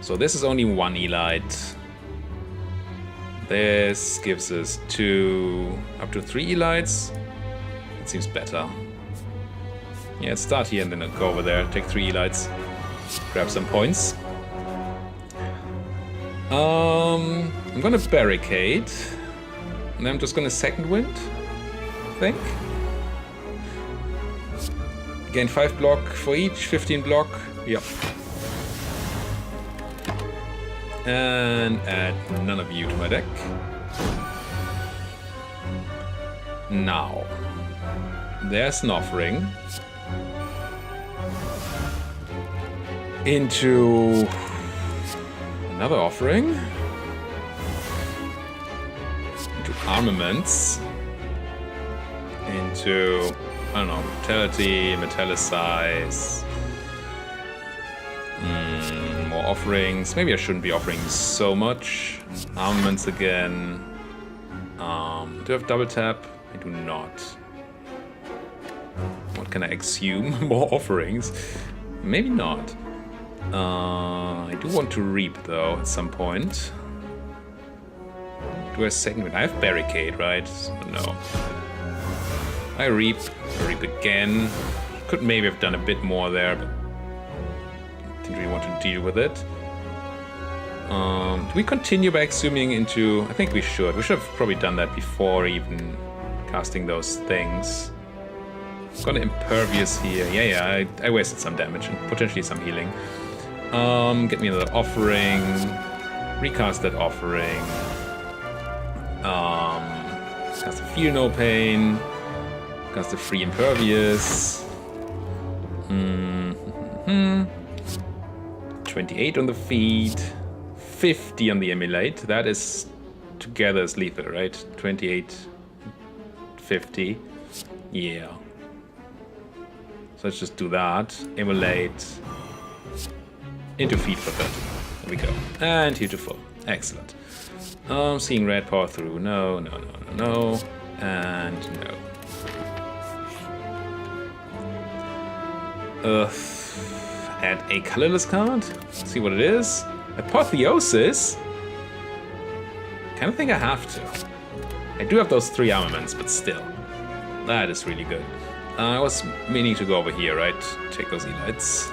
So this is only 1 Elite. This gives us up to 3 Elites. It seems better. Yeah, let's start here and then go over there. Take 3 Elites. Grab some points. I'm gonna barricade. And then I'm just gonna Second Wind, I think. Gain 5 block for each, 15 block. Yep. And add none of you to my deck. Now, there's an Offering. Into another Offering. Into Armaments. Into, I don't know, Vitality, Metallicize. More Offerings. Maybe I shouldn't be offering so much. Armaments again. Do I have double tap? I do not. What can I assume? More Offerings? Maybe not. I do want to Reap though at some point. Do I Second Wind? I have Barricade, right? So no. I Reap again. Could maybe have done a bit more there, but didn't really want to deal with it. Do we continue by Exhuming into... I think we should. We should have probably done that before even casting those things. Got an Impervious here. Yeah, I wasted some damage and potentially some healing. Get me another Offering. Recast that Offering. Cast a Feel No Pain. Cast a Free Impervious. 28 on the feed. 50 on the emulate. That is together is lethal, right? 28, 50. Yeah. So let's just do that. Emulate into feed for 30. There we go. And here to full. Excellent. Seeing red power through. No, no, no, no, no. And no. Add a colorless card. Let's see what it is. Apotheosis? Kind of think I have to. I do have those 3 armaments, but still. That is really good. I was meaning to go over here, right? Take those elites.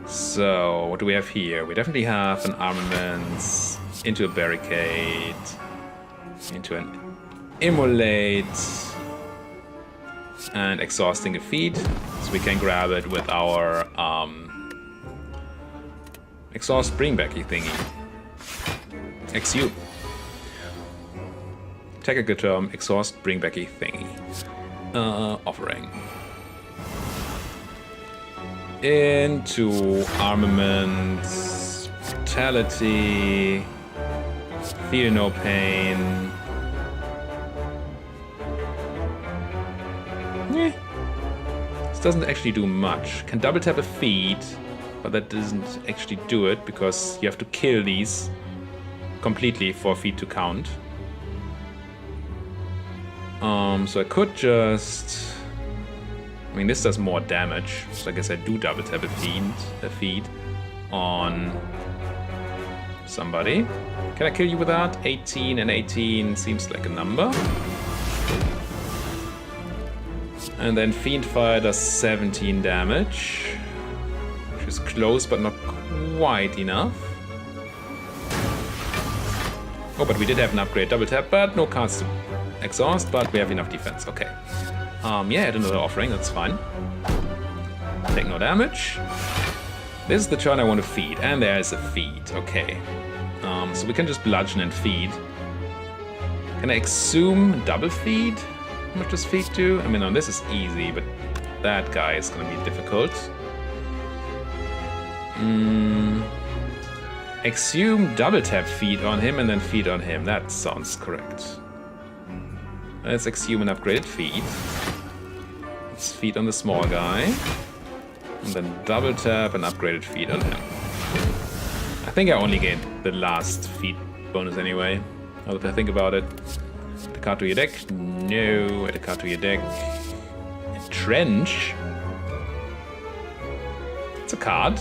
So, what do we have here? We definitely have an armaments, into a barricade, into an immolate, and exhausting defeat. So we can grab it with our exhaust bringbacky thingy. XU. Technical term, exhaust bringbacky thingy. Offering. Into armaments, brutality, feel no pain. This doesn't actually do much. Can double tap a feed, but that doesn't actually do it because you have to kill these completely for a feed to count. So I could just... I mean, this does more damage, so I guess I do double tap a feed on somebody. Can I kill you with that? 18 and 18 seems like a number. And then Fiend Fire does 17 damage, which is close but not quite enough. Oh, but we did have an upgrade double tap, but no cards to exhaust, but we have enough defense. Okay. Yeah, add another offering, that's fine. Take no damage. This is the turn I want to feed, and there is a feed. Okay. So we can just bludgeon and feed. Can I exhume double feed? How much does feed do? I mean, no, this is easy, but that guy is going to be difficult. Exhume double tap feed on him and then feed on him. That sounds correct. Let's exhume an upgraded feed. Let's feed on the small guy. And then double tap an upgraded feed on him. I think I only gained the last feed bonus anyway. Now that I think about it. Add a card to your deck. No, add a card to your deck. A trench. It's a card.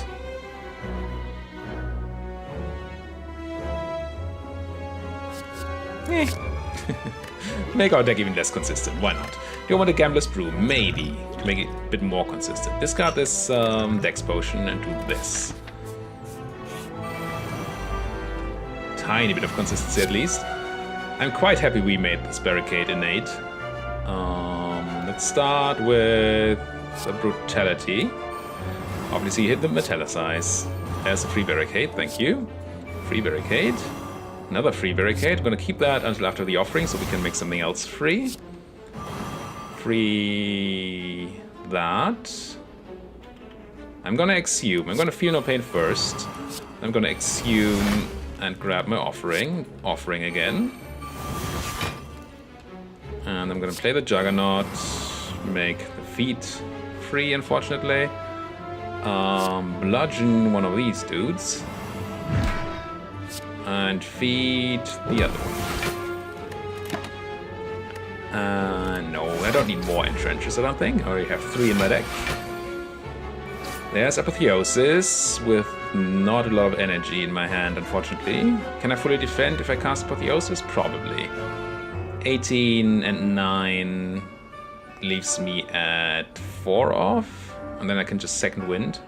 Make our deck even less consistent. Why not? Do you want a Gambler's Brew? Maybe. To make it a bit more consistent. Discard this Dex Potion and do this. Tiny bit of consistency at least. I'm quite happy we made this barricade innate. Let's start with the brutality. Obviously hit the metallicize. There's a free barricade, thank you. Free barricade. Another free barricade. I'm gonna keep that until after the offering so we can make something else free. Free that. I'm gonna exhume. I'm gonna feel no pain first. I'm gonna exhume and grab my offering. Offering again. And I'm gonna play the Juggernaut. Make the feet free, unfortunately. Bludgeon one of these dudes. And feed the other one. No, I don't need more entrenches, I don't think. I already have 3 in my deck. There's Apotheosis with not a lot of energy in my hand, unfortunately. Can I fully defend if I cast Apotheosis? Probably. 18 and 9 leaves me at 4 off. And then I can just second wind.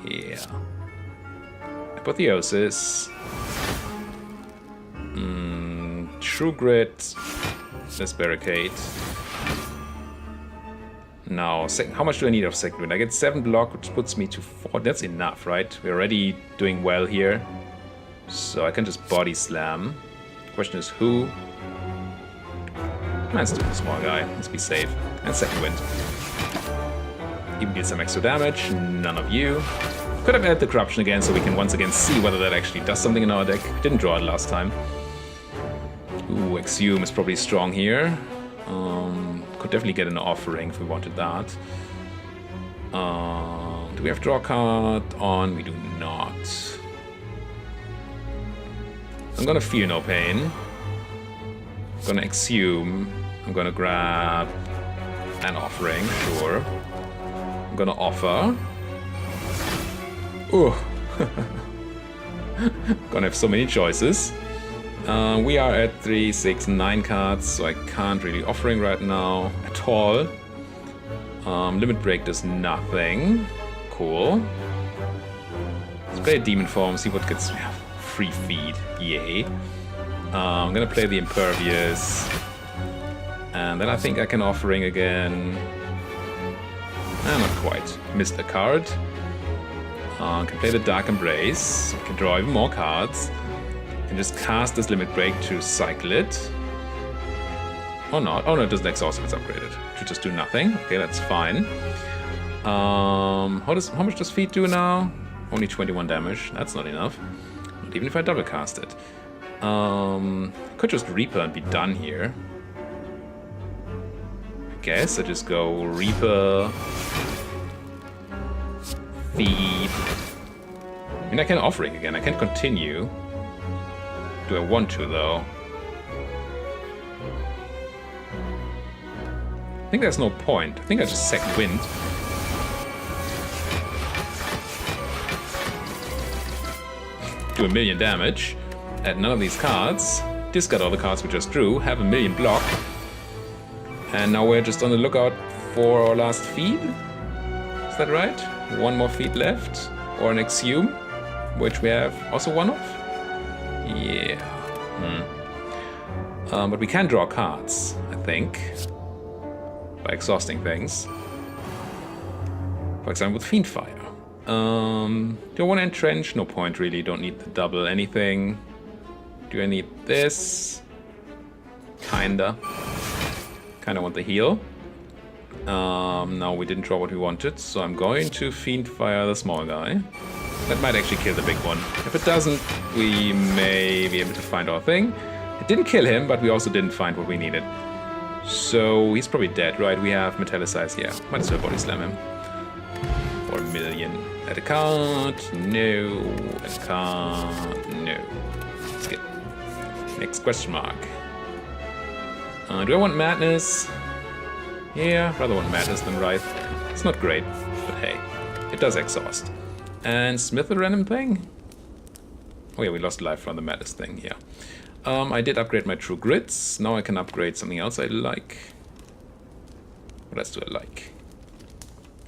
Yeah. Apotheosis. True Grit. This barricade. Now, how much do I need of second wind? I get 7 block, which puts me to 4. That's enough, right? We're already doing well here. So I can just body slam. Question is who? Let's do the small guy. Let's be safe. And second wind. Even deal some extra damage. None of you. Could have added the corruption again so we can once again see whether that actually does something in our deck. Didn't draw it last time. Ooh, Exhume is probably strong here. Could definitely get an offering if we wanted that. Do we have draw card on? We do not. I'm gonna feel no pain. I'm gonna exhume. I'm gonna grab an offering, sure. I'm gonna offer. Ooh. Gonna have so many choices. We are at 3, 6, 9 cards, so I can't really offering right now at all. Limit Break does nothing. Cool. Let's play a Demon Form, see what gets free feed. Yay. I'm gonna play the Impervious. And then I think I can offering again. Not quite. Missed a card. Can play the Dark Embrace. Can draw even more cards. Can just cast this Limit Break to cycle it. Or not. Oh no, it doesn't exhaust if it's upgraded. Should just do nothing. Okay, that's fine. How much does feet do now? Only 21 damage. That's not enough. Not even if I double cast it. Could just Reaper and be done here. I guess I just go Reaper. Feed. I mean, I can offering again. I can continue. Do I want to, though? I think there's no point. I think I just second wind. Do 1,000,000 damage. Add none of these cards. Discard all the cards we just drew. Have 1,000,000 block. And now we're just on the lookout for our last feed. Is that right? One more feed left. Or an Exhume, which we have also one of. Yeah. But we can draw cards, I think. By exhausting things. For example, with Fiendfire. Do I want to entrench? No point really. Don't need the double anything. Do I need this? Kinda. Kinda want the heal. No, we didn't draw what we wanted, so I'm going to Fiendfire the small guy. That might actually kill the big one. If it doesn't, we may be able to find our thing. It didn't kill him, but we also didn't find what we needed. So he's probably dead, right? We have Metallicize, yeah. Might as well body slam him. For 1,000,000. Add a card. No. Add a card. No. Skip. Next question mark. Do I want Madness? Yeah, rather want Madness than Wraith. It's not great, but hey, it does exhaust. And Smith a random thing? Oh yeah, we lost life from the Madness thing, yeah. I did upgrade my True Grids. Now I can upgrade something else I like. What else do I like?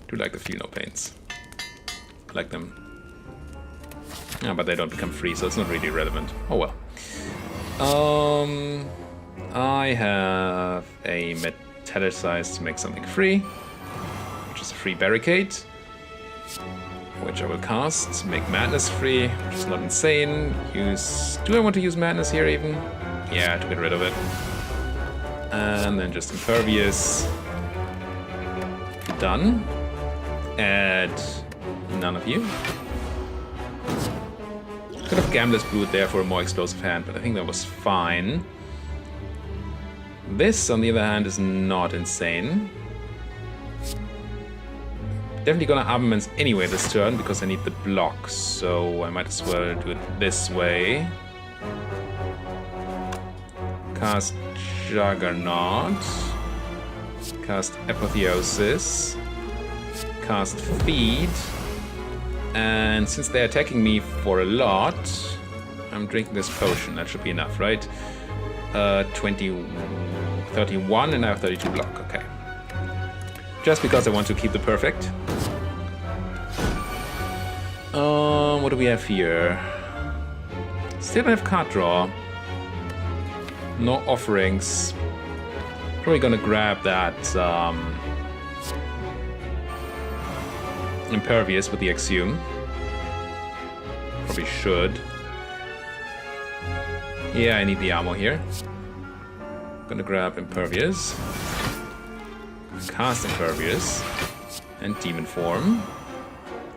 I do like the Feel No Pains. I like them. Yeah, but they don't become free, so it's not really relevant. Oh well. I have a Metallicize to make something free, which is a free Barricade, which I will cast. Make Madness free, which is not insane. Do I want to use Madness here even? Yeah, to get rid of it. And then just Impervious. Done. Add none of you. Could have Gambler's Brood there for a more explosive hand, but I think that was fine. This, on the other hand, is not insane. Definitely gonna Armaments anyway this turn, because I need the block, so I might as well do it this way. Cast Juggernaut. Cast Apotheosis. Cast Feed. And since they're attacking me for a lot, I'm drinking this potion. That should be enough, right? 31, and I have 32 block. Okay. Just because I want to keep the perfect. What do we have here? Still don't have card draw. No offerings. Probably gonna grab that Impervious with the Exhume. Probably should. Yeah, I need the ammo here. Gonna grab Impervious. Cast Impervious. And Demon Form.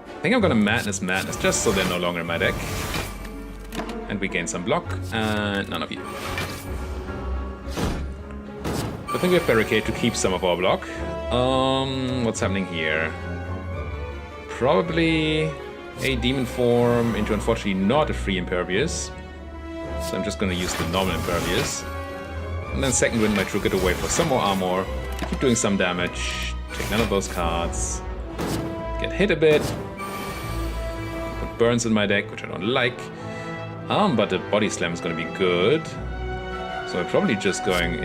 I think I'm gonna Madness just so they're no longer in my deck. And we gain some block, and none of you. I think we have Barricade to keep some of our block. What's happening here? Probably a Demon Form into, unfortunately, not a free Impervious. So I'm just gonna use the normal Impervious. And then second wind my True Grit away for some more armor. Keep doing some damage. Take none of those cards. Get hit a bit. Put burns in my deck, which I don't like. But the Body Slam is gonna be good. So I'm probably just going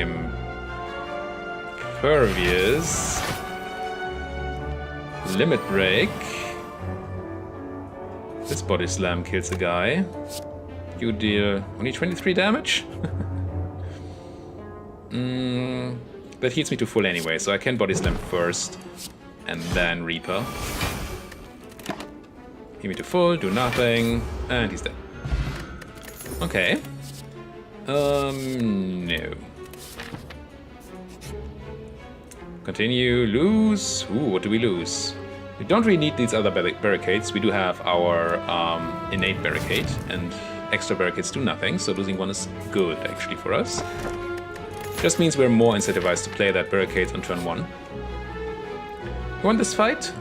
Impervious. Limit Break. This Body Slam kills a guy. You deal only 23 damage? That heals me to full anyway, so I can Body Slam first and then Reaper. Heal me to full, do nothing, and he's dead. Okay. No. Continue, lose. Ooh, what do we lose? We don't really need these other barricades. We do have our innate barricade, and extra barricades do nothing, so losing one is good actually for us. Just means we're more incentivized to play that barricade on turn 1. You want this fight?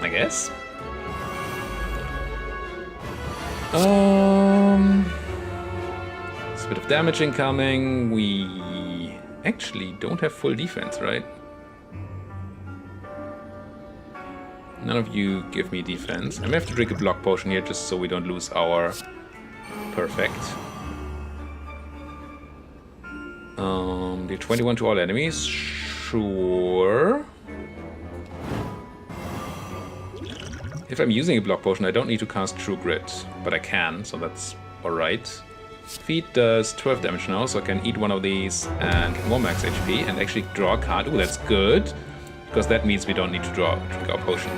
I guess. It's a bit of damage incoming. We actually don't have full defense, right? None of you give me defense. I may have to drink a block potion here just so we don't lose our perfect. Deal 21 to all enemies. Sure. If I'm using a block potion, I don't need to cast True Grit, but I can, so that's alright. Feed does 12 damage now, so I can eat one of these and get more max HP and actually draw a card. Ooh, that's good, because that means we don't need to drink our potion.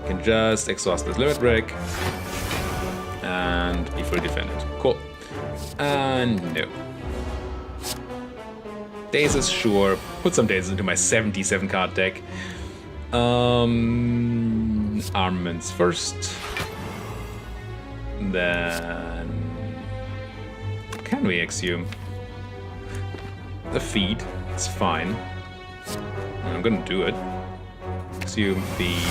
We can just exhaust this Limit Break and be fully defended. Cool. And no. Dazes, sure. Put some Dazes into my 77 card deck. Armaments first. Then... Can we Exhume? The Feed. It's fine. I'm gonna do it. Exhume, Feed.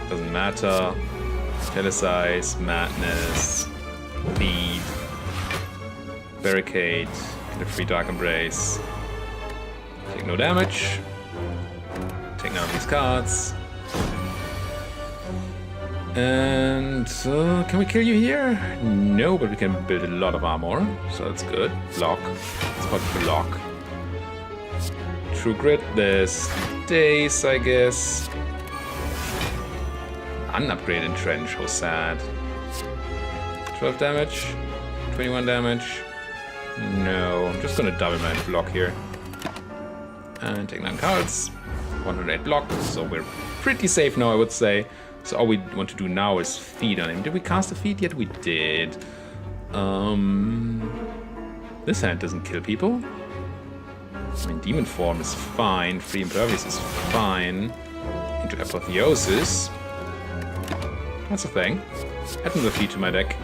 Doesn't matter. Telesize, Madness, Feed, Barricade, get a free Dark Embrace. Take no damage. Take none of these cards. And can we kill you here? No, but we can build a lot of armor, so that's good. Block. It's called block. True Grit. There's Daze, I guess. Unupgraded Trench. How sad. 12 damage. 21 damage. No, I'm just gonna double my block here. And take 9 cards. 108 block, so we're pretty safe now, I would say. So all we want to do now is feed on him. Did we cast a feed yet? We did. This hand doesn't kill people. I mean, Demon Form is fine. Free Impervious is fine. Into Apotheosis. That's a thing. Add another feed to my deck.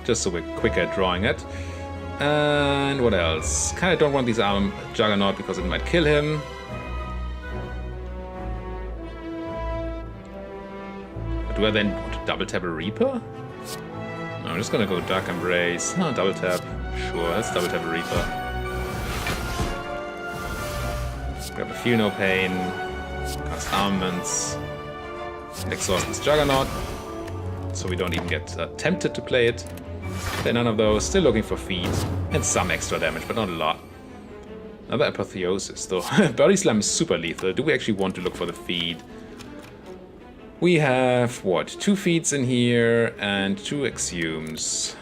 Just so we're quicker at drawing it. And what else? Kinda don't want these Juggernaut because it might kill him. Do I then want to double tap a Reaper? No, I'm just gonna go Dark Embrace. Oh, double tap. Sure, let's double tap a Reaper. Grab a Feel No Pain. Cast Armaments. And exhaust this Juggernaut. So we don't even get tempted to play it. Play none of those. Still looking for feed. And some extra damage, but not a lot. Another Apotheosis, though. Body Slam is super lethal. Do we actually want to look for the feed? We have, what, 2 feeds in here and 2 exhumes.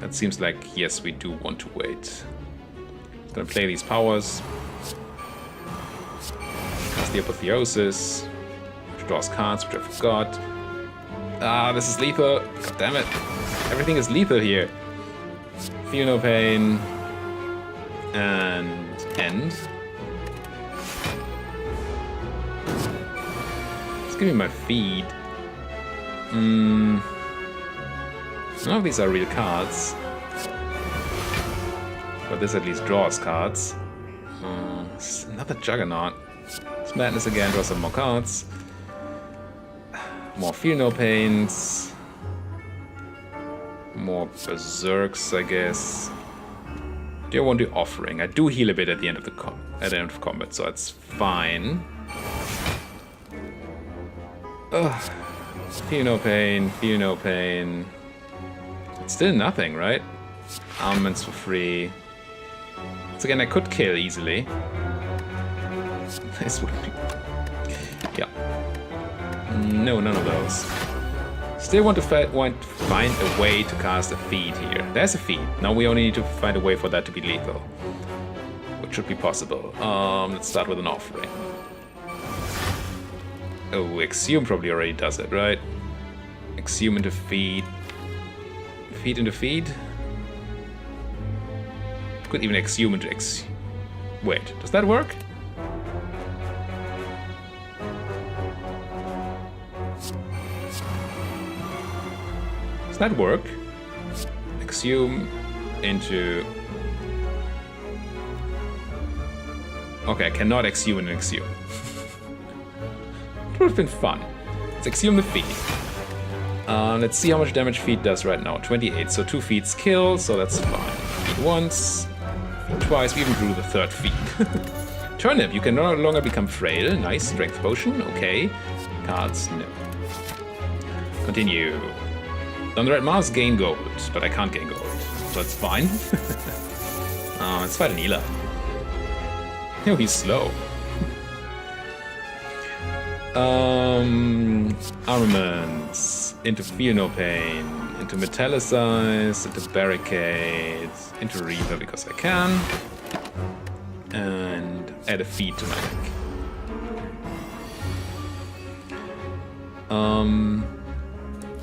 That seems like, yes, we do want to wait. Gonna play these powers. Cast the Apotheosis. Which draws cards, which I forgot. Ah, this is lethal. God damn it. Everything is lethal here. Feel no pain. And end. Just give me my feed. None of these are real cards. But this at least draws cards. Another Juggernaut. It's Madness again, draw some more cards. More Feel No Pains. More Berserks, I guess. Do I want to Offering? I do heal a bit at the end of combat, so it's fine. Ugh. Feel no pain, feel no pain. It's still nothing, right? Armaments for free. Once again, I could kill easily. This would be... Yeah. No, none of those. Still want to find a way to cast a feed here. There's a feed. Now we only need to find a way for that to be lethal. Which should be possible. Let's start with an offering. Oh, Exhume probably already does it, right? Exhume into feed. Feed into feed? Could even Exhume into Wait, does that work? Does that work? Exhume into... Okay, I cannot Exhume and Exhume. It would have been fun. Let's Exhume the feed. Let's see how much damage feed does right now. 28, so 2 feeds kill, so that's fine. Feed once, feed twice, we even drew the 3rd feed. Turnip, you can no longer become frail. Nice, strength potion, okay. Cards, no. Continue. On the red Mars, gain gold, but I can't gain gold, so it's fine. Let's fight an Ela. Oh, he's slow. Armaments, into Feel No Pain, into Metallicize, into Barricades, into Reaper because I can, and add a feed to my deck.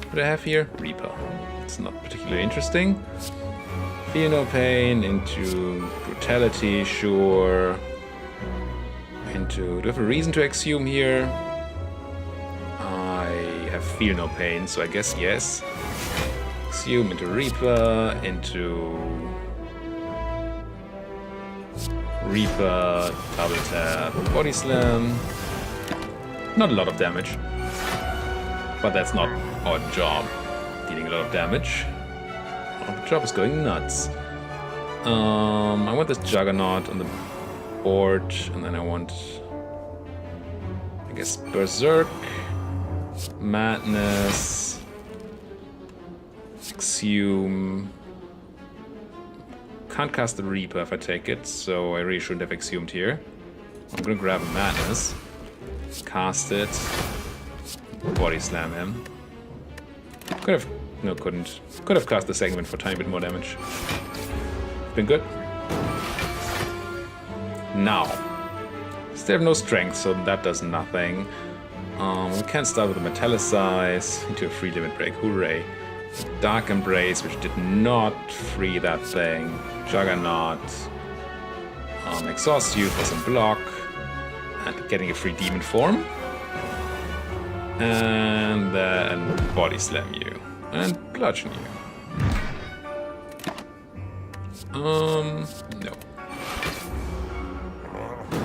What do I have here? Reaper. It's not particularly interesting. Feel No Pain into Brutality, sure. Into... Do I have a reason to Exhume here? I have Feel No Pain, so I guess yes. Exhume into Reaper, into... Reaper, double tap, body slam. Not a lot of damage. But that's not our job, dealing a lot of damage. Our job is going nuts. I want this Juggernaut on the board, and then I want, I guess, Berserk, Madness, Exhume. Can't cast the Reaper if I take it, so I really shouldn't have Exhumed here. I'm gonna grab a Madness, cast it, body slam him. Could have, no, couldn't. Could have cast the second one for a tiny bit more damage. Been good. Now, still have no strength, so that does nothing. We can start with a Metallicize into a free limit break. Hooray! Dark Embrace, which did not free that thing. Juggernaut. Exhaust you for some block, and getting a free demon form. And then body slam you and bludgeon you. No.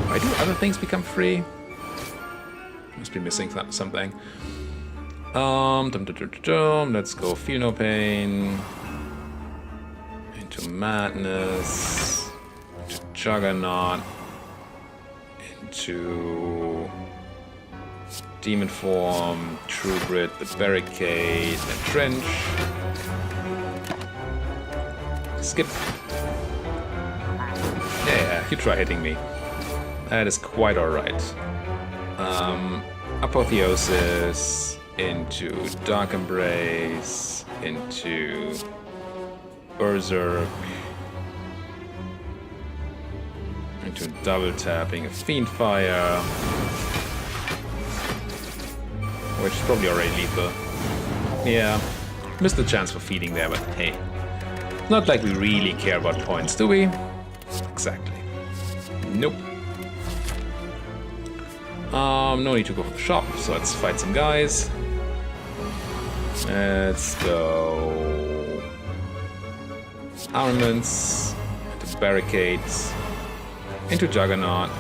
Why do other things become free? Must be missing something. Let's go Feel No Pain. Into Madness. Into Juggernaut. Into Demon Form, True Grit, the Barricade, the Trench. Skip. Yeah, you try hitting me. That is quite alright. Apotheosis, into Dark Embrace, into Berserk, into double tapping a Fiendfire, which is probably already lethal. Yeah, missed the chance for feeding there, but hey. Not like we really care about points, do we? Exactly. Nope. No need to go for the shop, so let's fight some guys. Let's go... Armaments, into barricades, into Juggernaut,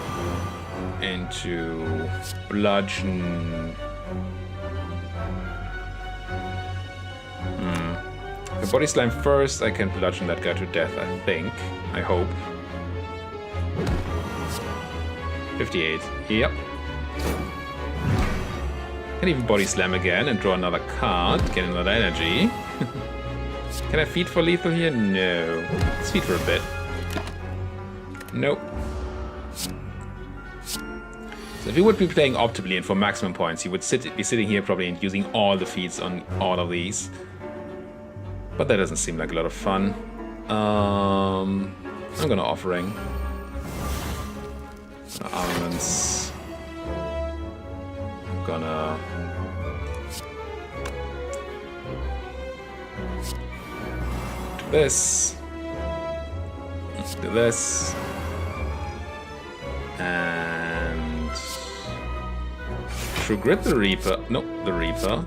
into Bludgeon. The Body Slam first, I can bludgeon that guy to death, I think. I hope. 58. Yep. Can even Body Slam again and draw another card, get another energy. Can I feed for lethal here? No. Let's feed for a bit. Nope. So if you would be playing optimally and for maximum points, you would be sitting here probably and using all the feeds on all of these. But that doesn't seem like a lot of fun. I'm gonna Offering. Armaments. I'm gonna... do this. Let's do this. And... True Grit the Reaper. Nope, the Reaper.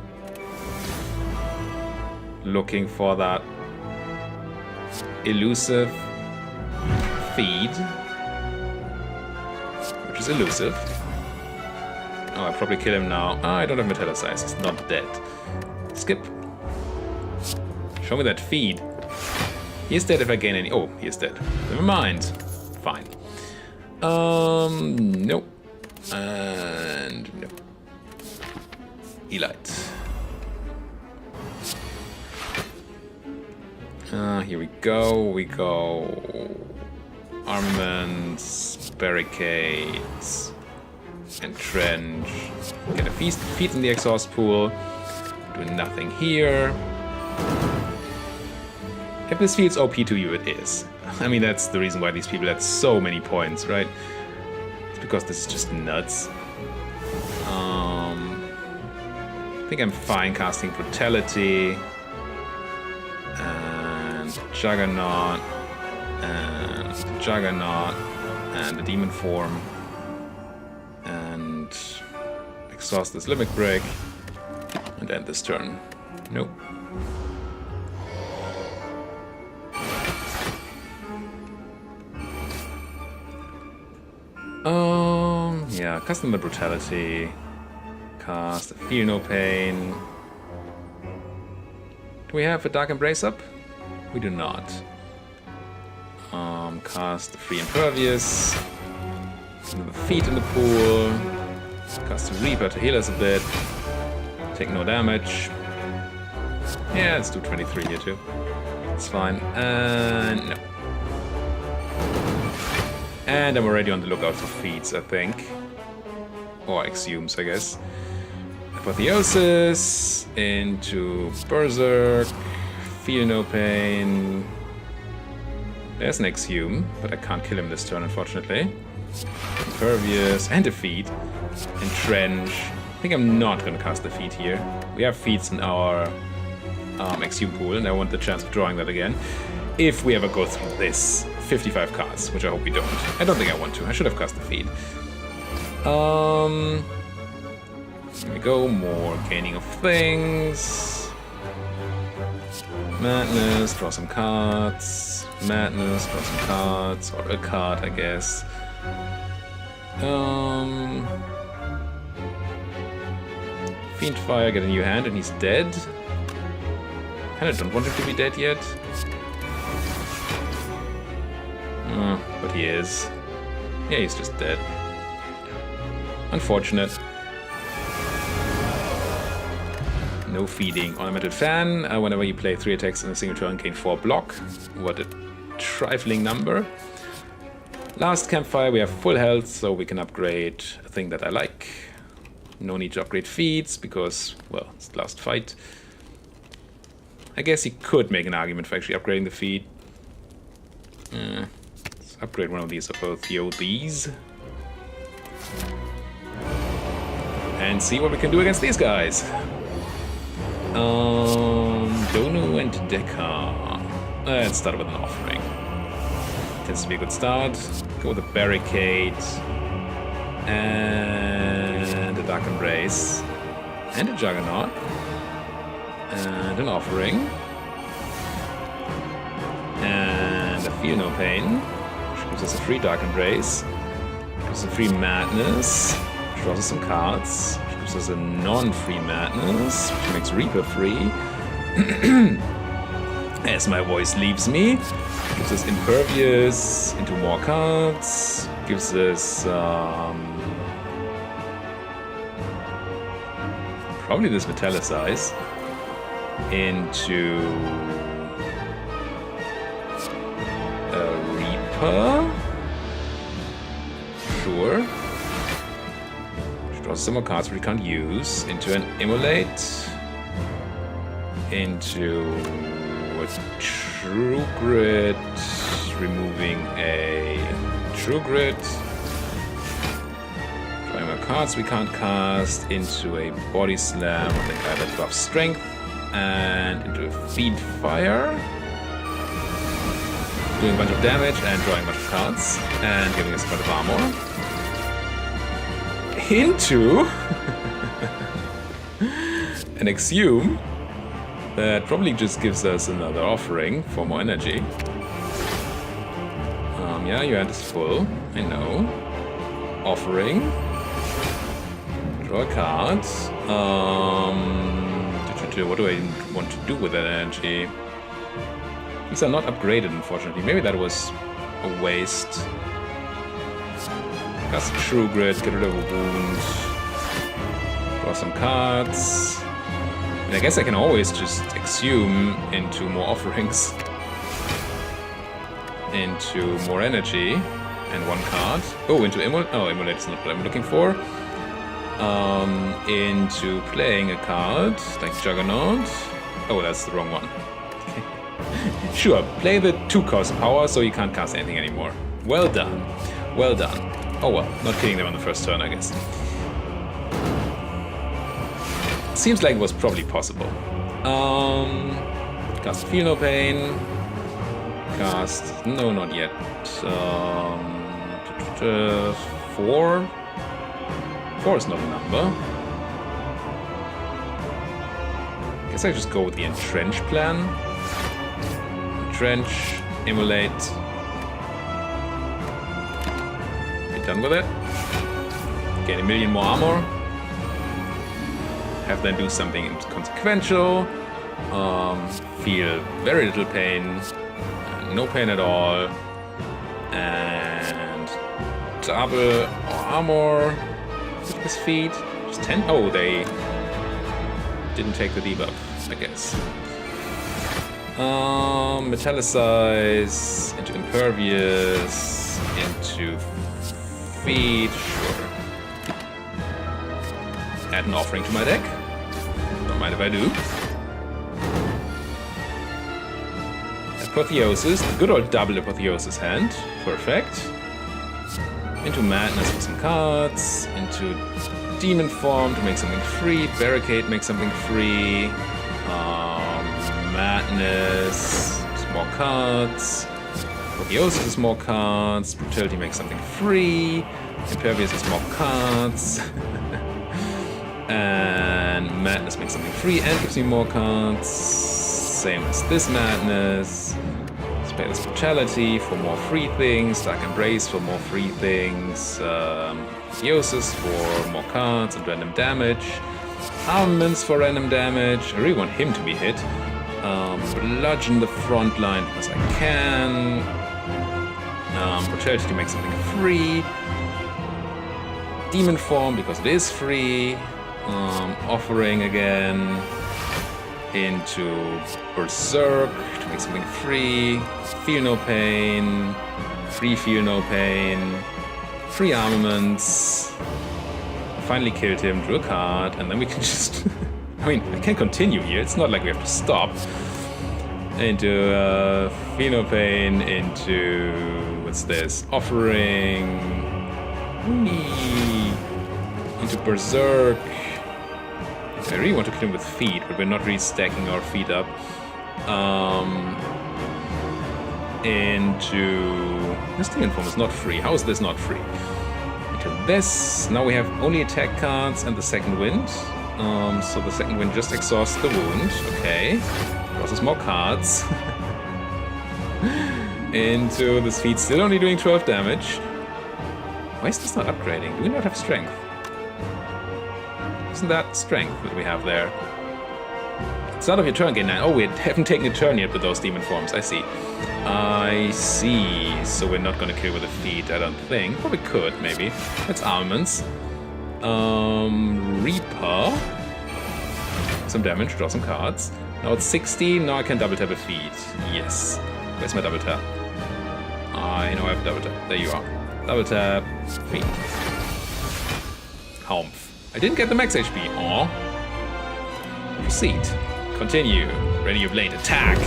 Looking for that elusive feed, which is elusive. Oh, I probably kill him now. Ah, I don't have Metallicize. He's not dead. Skip. Show me that feed. He is dead if I gain any. Oh, he is dead. Never mind. Fine. Nope. And nope. Elite. Here we go. Armaments, barricades, entrench. Get a feed in the exhaust pool. Doing nothing here. If this feels OP to you, it is. I mean, that's the reason why these people had so many points, right? It's because this is just nuts. I think I'm fine casting Brutality. Juggernaut, and the Demon Form, and exhaust this Limit Break, and end this turn. Nope. Yeah, custom the Brutality, cast Feel No Pain. Do we have a Dark Embrace up? We do not. Cast the Free Impervious. Another feet in the pool. Cast the Reaper to heal us a bit. Take no damage. Yeah, let's do 23 here too. It's fine. And no. And I'm already on the lookout for feats, I think. Or exhumes, I guess. Apotheosis into Berserk. Feel No Pain. There's an exhume, but I can't kill him this turn, unfortunately. Impervious and a feat. Entrench. I think I'm not going to cast the feat here. We have feats in our exhume pool, and I want the chance of drawing that again. If we ever go through this 55 cards, which I hope we don't. I don't think I want to. I should have cast the feat. Here we go. More gaining of things. Madness, draw some cards. Madness, draw some cards. Or a card, I guess. Fiendfire, get a new hand, and he's dead. Kinda don't want him to be dead yet. But he is. Yeah, he's just dead. Unfortunate. No feeding. Ornamental Fan. Whenever you play 3 attacks in a single turn, gain 4 block. What a trifling number. Last campfire, we have full health, so we can upgrade a thing that I like. No need to upgrade feats, because, well, it's the last fight. I guess you could make an argument for actually upgrading the feat. Let's upgrade one of these of both these. And see what we can do against these guys. Donu and Dekar. Let's start with an offering. Tends to be a good start. Go with a barricade. And a Dark Embrace. And a Juggernaut. And an offering. And a Feel No Pain. Which gives us a free Dark Embrace. Gives us a free Madness. Which draws us some cards. Which gives us a non-free Madness. Which makes Reaper free. As my voice leaves me. Gives us Impervious into more cards. Gives us probably this Metallicize into a Reaper. Sure. Draws some more cards we can't use. Into an Immolate. Into a True Grit. Removing a True Grit. Drawing more cards we can't cast. Into a Body Slam. I think either buff Strength. And into a Feed Fire. Doing a bunch of damage and drawing a bunch of cards. And giving us a bunch of armor. Into an Exhume. That probably just gives us another offering for more energy. Yeah, your hand is full. I know. Offering. Draw a card. What do I want to do with that energy? These are not upgraded, unfortunately. Maybe that was a waste. Cast a True Grit, get rid of a wound. Draw some cards. And I guess I can always just Exhume into more offerings. Into more energy. And one card. Oh, into Immolate. Oh, Immolate is not what I'm looking for. Into playing a card like Juggernaut. Oh, that's the wrong one. Sure, play the 2-cost power so you can't cast anything anymore. Well done. Well done. Oh well, not killing them on the first turn, I guess. Seems like it was probably possible. Cast Feel No Pain. Cast... No, not yet. 4? 4 is not a number. Guess I just go with the Entrench plan. Entrench, Immolate. Be done with it. Gain a million more armor. Have them do something inconsequential. Feel very little pain. No pain at all. And double armor. His feet. Just 10. Oh, they didn't take the debuff, I guess. Metallicize into Impervious into feet. Sure. Add an offering to my deck. Don't mind if I do. Apotheosis, the good old double Apotheosis hand. Perfect. Into Madness for some cards. Into Demon Form to make something free. Barricade makes something free. Madness, some more cards. Apotheosis is more cards. Brutality makes something free. Impervious is more cards. And Madness makes something free and gives me more cards. Same as this Madness. Slay the Spire for more free things. Dark Embrace for more free things. Apotheosis for more cards and random damage. Armaments for random damage. I really want him to be hit. Bludgeon the front line because I can. Brutality to make something free. Demon Form because it is free. Offering again. Into Berserk to make something free. Feel No Pain. Free Feel No Pain. Free Armaments. Finally killed him, drew a card, and then we can just... I mean, I can continue here, it's not like we have to stop. Into Feel No Pain, into... what's this? Offering... Whee! Into Berserk. I really want to kill him with feet, but we're not really stacking our feet up. into... This demon form is not free. How is this not free? Into this. Now we have only attack cards and the second wind. So the second wind just exhausts the wound. Okay. Draws us more cards. Into this feat, still only doing 12 damage. Why is this not upgrading? Do we not have strength? Isn't that strength that we have there? Start of your turn, gain 9. Oh, we haven't taken a turn yet with those demon forms. I see. I see. So we're not gonna kill with a feat, I don't think. Well, we could, maybe. That's armaments. Reaper. Some damage, draw some cards. Now it's 16, now I can double tap a feat. Yes. Where's my double tap? I know I have a double tap. There you are. Double tap, feat. Humph. I didn't get the max HP. Aw. Proceed. Continue. Ready your blade. Attack!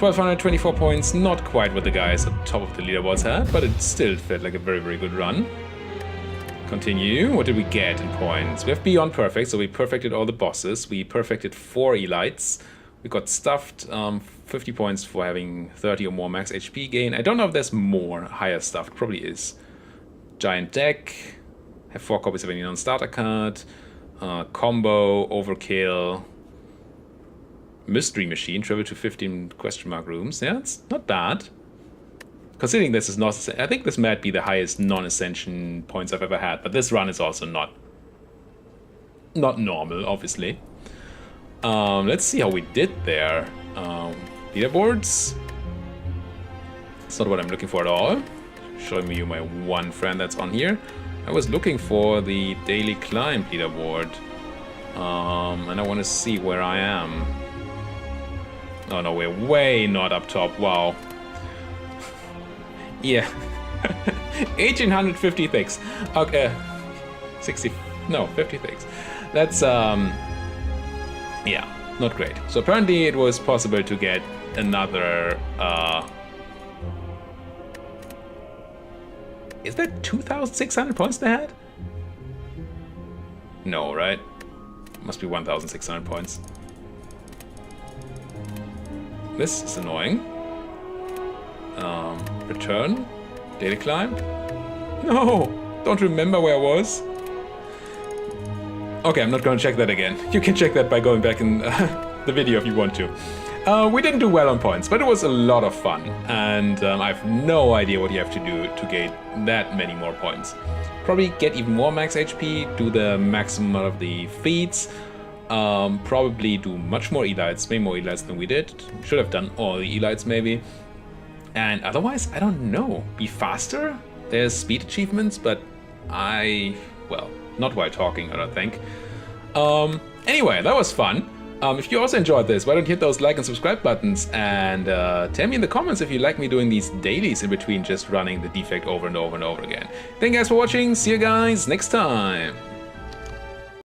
1224 points. Not quite what the guys at the top of the leaderboards had, but it still felt like a very, very good run. Continue. What did we get in points? We have Beyond Perfect, so we perfected all the bosses. We perfected 4 elites. We got stuffed 50 points for having 30 or more max HP gain. I don't know if there's more higher stuff. Probably is. Giant deck. Have 4 copies of any non-starter card. Combo, overkill. Mystery machine. Travel to 15 question mark rooms. Yeah, it's not bad. Considering this is not... I think this might be the highest non-ascension points I've ever had. But this run is also not normal, obviously. Let's see how we did there. Leaderboards. It's not what I'm looking for at all. Showing you my one friend that's on here. I was looking for the daily climb leaderboard. And I want to see where I am. Oh no, we're way not up top. Wow. Yeah. 1850 things. Okay. 60. No, 50 things. That's, yeah, not great. So apparently it was possible to get another, is that 2,600 points they had? No, right? Must be 1,600 points. This is annoying. Return? Daily climb? No! Don't remember where I was. Okay, I'm not gonna check that again. You can check that by going back in the video if you want to. We didn't do well on points, but it was a lot of fun. And I have no idea what you have to do to gain that many more points. Probably get even more max HP, do the maximum of the feats. Probably do much more elites, way more elites than we did. Should have done all the elites maybe. And otherwise, I don't know. Be faster? There's speed achievements, but well, not while talking, I don't think. Anyway, that was fun. If you also enjoyed this, why don't you hit those like and subscribe buttons, and tell me in the comments if you like me doing these dailies in between just running the defect over and over and over again. Thank you guys for watching. See you guys next time.